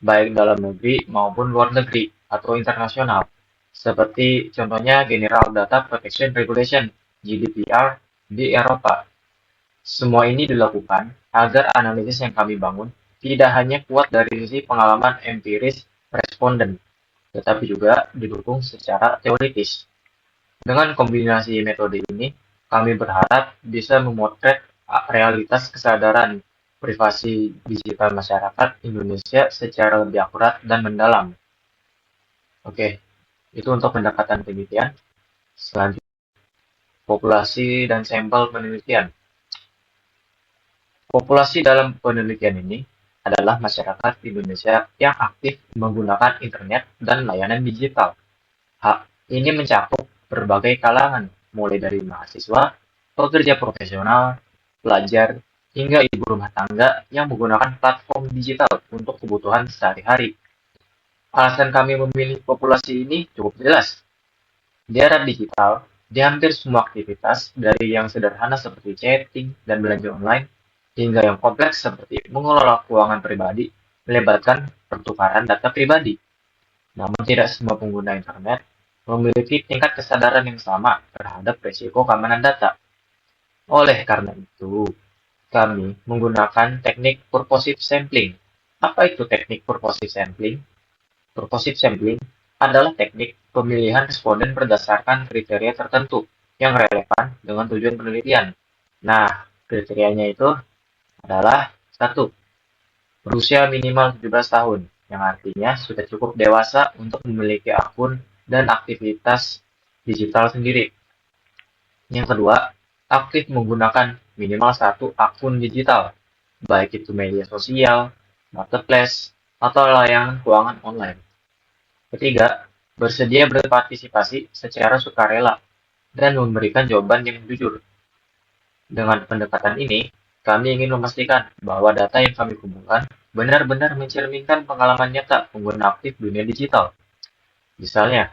baik dalam negeri maupun luar negeri atau internasional, seperti contohnya General Data Protection Regulation (GDPR) di Eropa. Semua ini dilakukan agar analisis yang kami bangun tidak hanya kuat dari sisi pengalaman empiris responden, tetapi juga didukung secara teoritis. Dengan kombinasi metode ini, kami berharap bisa memotret realitas kesadaran privasi digital masyarakat Indonesia secara lebih akurat dan mendalam. Oke, itu untuk pendekatan penelitian. Selanjutnya, populasi dan sampel penelitian. Populasi dalam penelitian ini adalah masyarakat Indonesia yang aktif menggunakan internet dan layanan digital. Hak ini mencakup berbagai kalangan, mulai dari mahasiswa, pekerja profesional, pelajar, hingga ibu rumah tangga yang menggunakan platform digital untuk kebutuhan sehari-hari. Alasan kami memilih populasi ini cukup jelas. Di era digital, di hampir semua aktivitas, dari yang sederhana seperti chatting dan belanja online, hingga yang kompleks seperti mengelola keuangan pribadi, melibatkan pertukaran data pribadi. Namun tidak semua pengguna internet memiliki tingkat kesadaran yang sama terhadap risiko keamanan data. Oleh karena itu, kami menggunakan teknik purposive sampling. Apa itu teknik purposive sampling? purposive sampling adalah teknik pemilihan responden berdasarkan kriteria tertentu yang relevan dengan tujuan penelitian. Nah, kriterianya itu adalah 1. Berusia minimal 17 tahun, yang artinya sudah cukup dewasa untuk memiliki akun dan aktivitas digital sendiri. Yang kedua, aktif menggunakan minimal 1 akun digital, baik itu media sosial, marketplace, atau layanan keuangan online. Ketiga, bersedia berpartisipasi secara sukarela dan memberikan jawaban yang jujur. Dengan pendekatan ini, kami ingin memastikan bahwa data yang kami kumpulkan benar-benar mencerminkan pengalaman nyata pengguna aktif dunia digital. Misalnya,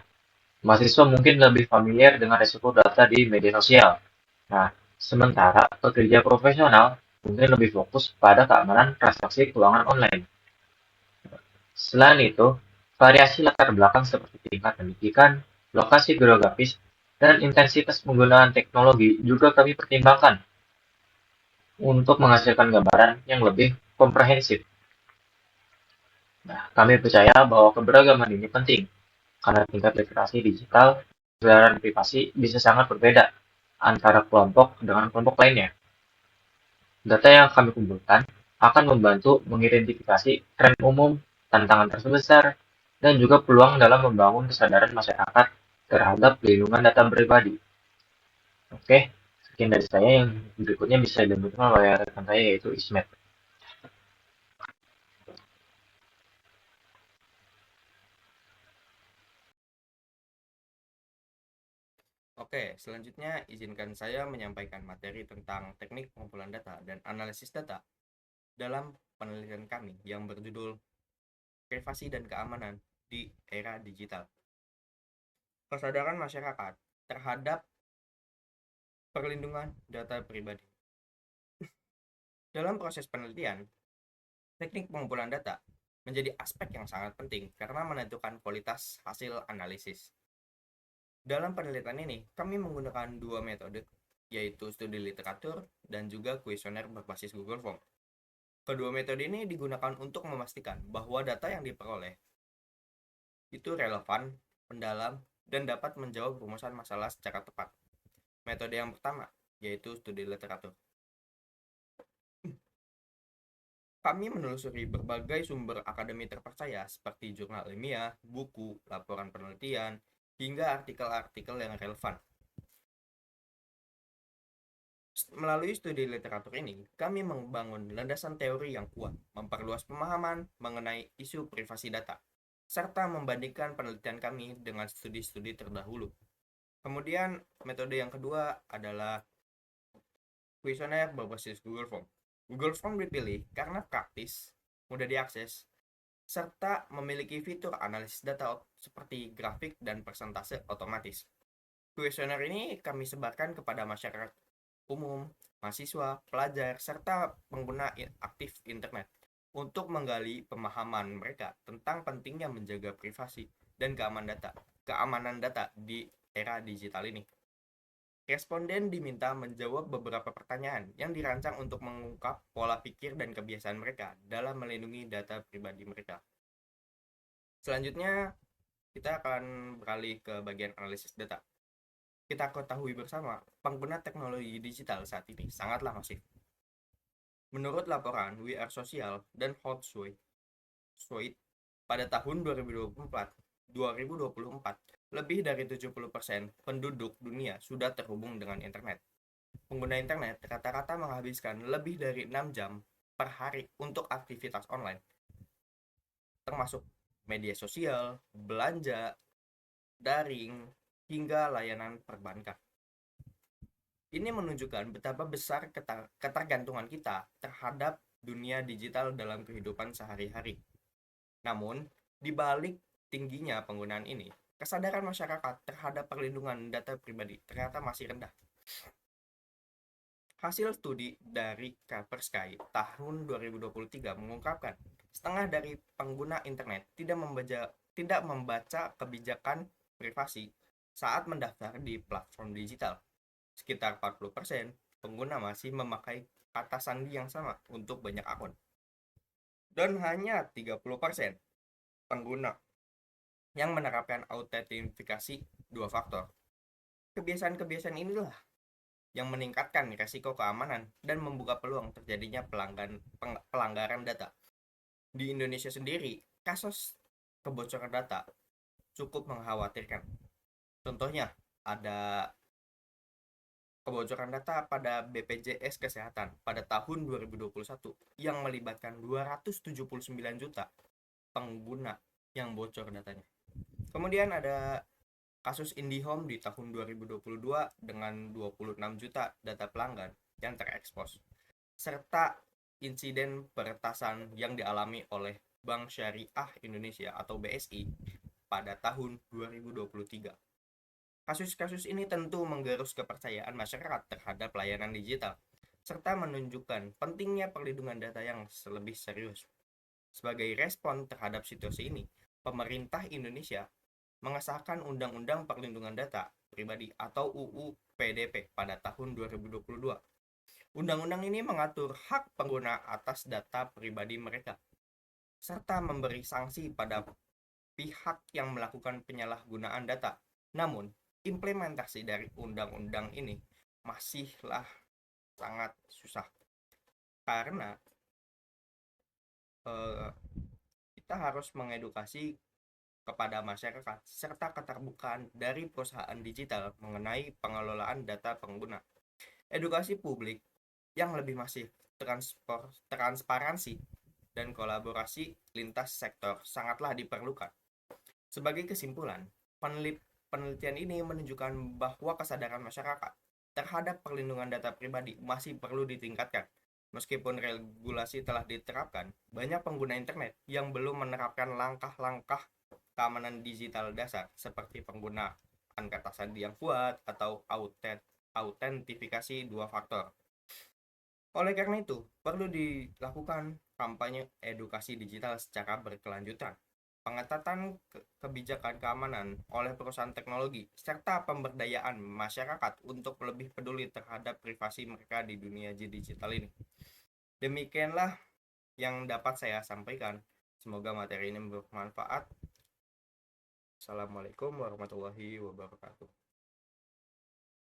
mahasiswa mungkin lebih familiar dengan risiko data di media sosial. Nah, sementara pekerja profesional mungkin lebih fokus pada keamanan transaksi keuangan online. Selain itu, variasi latar belakang seperti tingkat pendidikan, lokasi geografis, dan intensitas penggunaan teknologi juga kami pertimbangkan untuk menghasilkan gambaran yang lebih komprehensif. Nah, kami percaya bahwa keberagaman ini penting, karena tingkat literasi digital dan privasi bisa sangat berbeda antara kelompok dengan kelompok lainnya. Data yang kami kumpulkan akan membantu mengidentifikasi tren umum, tantangan terbesar, dan juga peluang dalam membangun kesadaran masyarakat terhadap pelindungan data pribadi. Oke, sekian dari saya. Yang berikutnya bisa dilanjutkan oleh rekan saya, yaitu Ismet. Oke, selanjutnya izinkan saya menyampaikan materi tentang teknik pengumpulan data dan analisis data dalam penelitian kami yang berjudul Privasi dan Keamanan di Era Digital. Kesadaran masyarakat terhadap perlindungan data pribadi. Dalam proses penelitian, teknik pengumpulan data menjadi aspek yang sangat penting karena menentukan kualitas hasil analisis. Dalam penelitian ini, kami menggunakan 2 metode, yaitu studi literatur dan juga kuesioner berbasis Google Form. Kedua metode ini digunakan untuk memastikan bahwa data yang diperoleh itu relevan, mendalam, dan dapat menjawab rumusan masalah secara tepat. Metode yang pertama, yaitu studi literatur. Kami menelusuri berbagai sumber akademi terpercaya seperti jurnal ilmiah, buku, laporan penelitian, hingga artikel-artikel yang relevan. Melalui studi literatur ini, kami membangun landasan teori yang kuat, memperluas pemahaman mengenai isu privasi data, serta membandingkan penelitian kami dengan studi-studi terdahulu. Kemudian, metode yang kedua adalah kuesioner berbasis Google Form. Google Form dipilih karena praktis, mudah diakses, serta memiliki fitur analisis data seperti grafik dan persentase otomatis. Kuesioner ini kami sebarkan kepada masyarakat umum, mahasiswa, pelajar, serta pengguna aktif internet untuk menggali pemahaman mereka tentang pentingnya menjaga privasi dan keamanan data di era digital ini. Responden diminta menjawab beberapa pertanyaan yang dirancang untuk mengungkap pola pikir dan kebiasaan mereka dalam melindungi data pribadi mereka. Selanjutnya, kita akan beralih ke bagian analisis data. Kita ketahui bersama, pengguna teknologi digital saat ini sangatlah masif. Menurut laporan We Are Social dan Hootsuite, pada tahun 2024, lebih dari 70% penduduk dunia sudah terhubung dengan internet. Pengguna internet rata-rata menghabiskan lebih dari 6 jam per hari untuk aktivitas online, termasuk media sosial, belanja, daring, hingga layanan perbankan. Ini menunjukkan betapa besar ketergantungan kita terhadap dunia digital dalam kehidupan sehari-hari. Namun, di balik tingginya penggunaan ini, kesadaran masyarakat terhadap perlindungan data pribadi ternyata masih rendah. Hasil studi dari Kaspersky tahun 2023 mengungkapkan setengah dari pengguna internet tidak membaca kebijakan privasi saat mendaftar di platform digital. Sekitar 40% pengguna masih memakai kata sandi yang sama untuk banyak akun. Dan hanya 30% pengguna yang menerapkan autentifikasi dua faktor. Kebiasaan-kebiasaan inilah yang meningkatkan resiko keamanan dan membuka peluang terjadinya pelanggaran data. Di Indonesia sendiri, kasus kebocoran data cukup mengkhawatirkan. Contohnya, ada kebocoran data pada BPJS Kesehatan pada tahun 2021 yang melibatkan 279 juta pengguna yang bocor datanya. Kemudian ada kasus IndiHome di tahun 2022 dengan 26 juta data pelanggan yang terekspos, serta insiden peretasan yang dialami oleh Bank Syariah Indonesia atau BSI pada tahun 2023. Kasus-kasus ini tentu menggerus kepercayaan masyarakat terhadap layanan digital, serta menunjukkan pentingnya perlindungan data yang lebih serius. Sebagai respon terhadap situasi ini, pemerintah Indonesia mengesahkan Undang-Undang Perlindungan Data Pribadi atau UU PDP pada tahun 2022. Undang-undang ini mengatur hak pengguna atas data pribadi mereka, serta memberi sanksi pada pihak yang melakukan penyalahgunaan data. Namun, implementasi dari undang-undang ini masihlah sangat susah karena kita harus mengedukasi kepada masyarakat serta keterbukaan dari perusahaan digital mengenai pengelolaan data pengguna. Edukasi publik yang lebih masif, transparansi, dan kolaborasi lintas sektor sangatlah diperlukan. Sebagai kesimpulan, penelitian ini menunjukkan bahwa kesadaran masyarakat terhadap perlindungan data pribadi masih perlu ditingkatkan. Meskipun regulasi telah diterapkan, banyak pengguna internet yang belum menerapkan langkah-langkah keamanan digital dasar seperti penggunaan kata sandi yang kuat atau autentifikasi dua faktor. Oleh karena itu, perlu dilakukan kampanye edukasi digital secara berkelanjutan, pengetatan kebijakan keamanan oleh perusahaan teknologi, serta pemberdayaan masyarakat untuk lebih peduli terhadap privasi mereka di dunia digital ini. Demikianlah yang dapat saya sampaikan. Semoga materi ini bermanfaat. Assalamualaikum warahmatullahi wabarakatuh.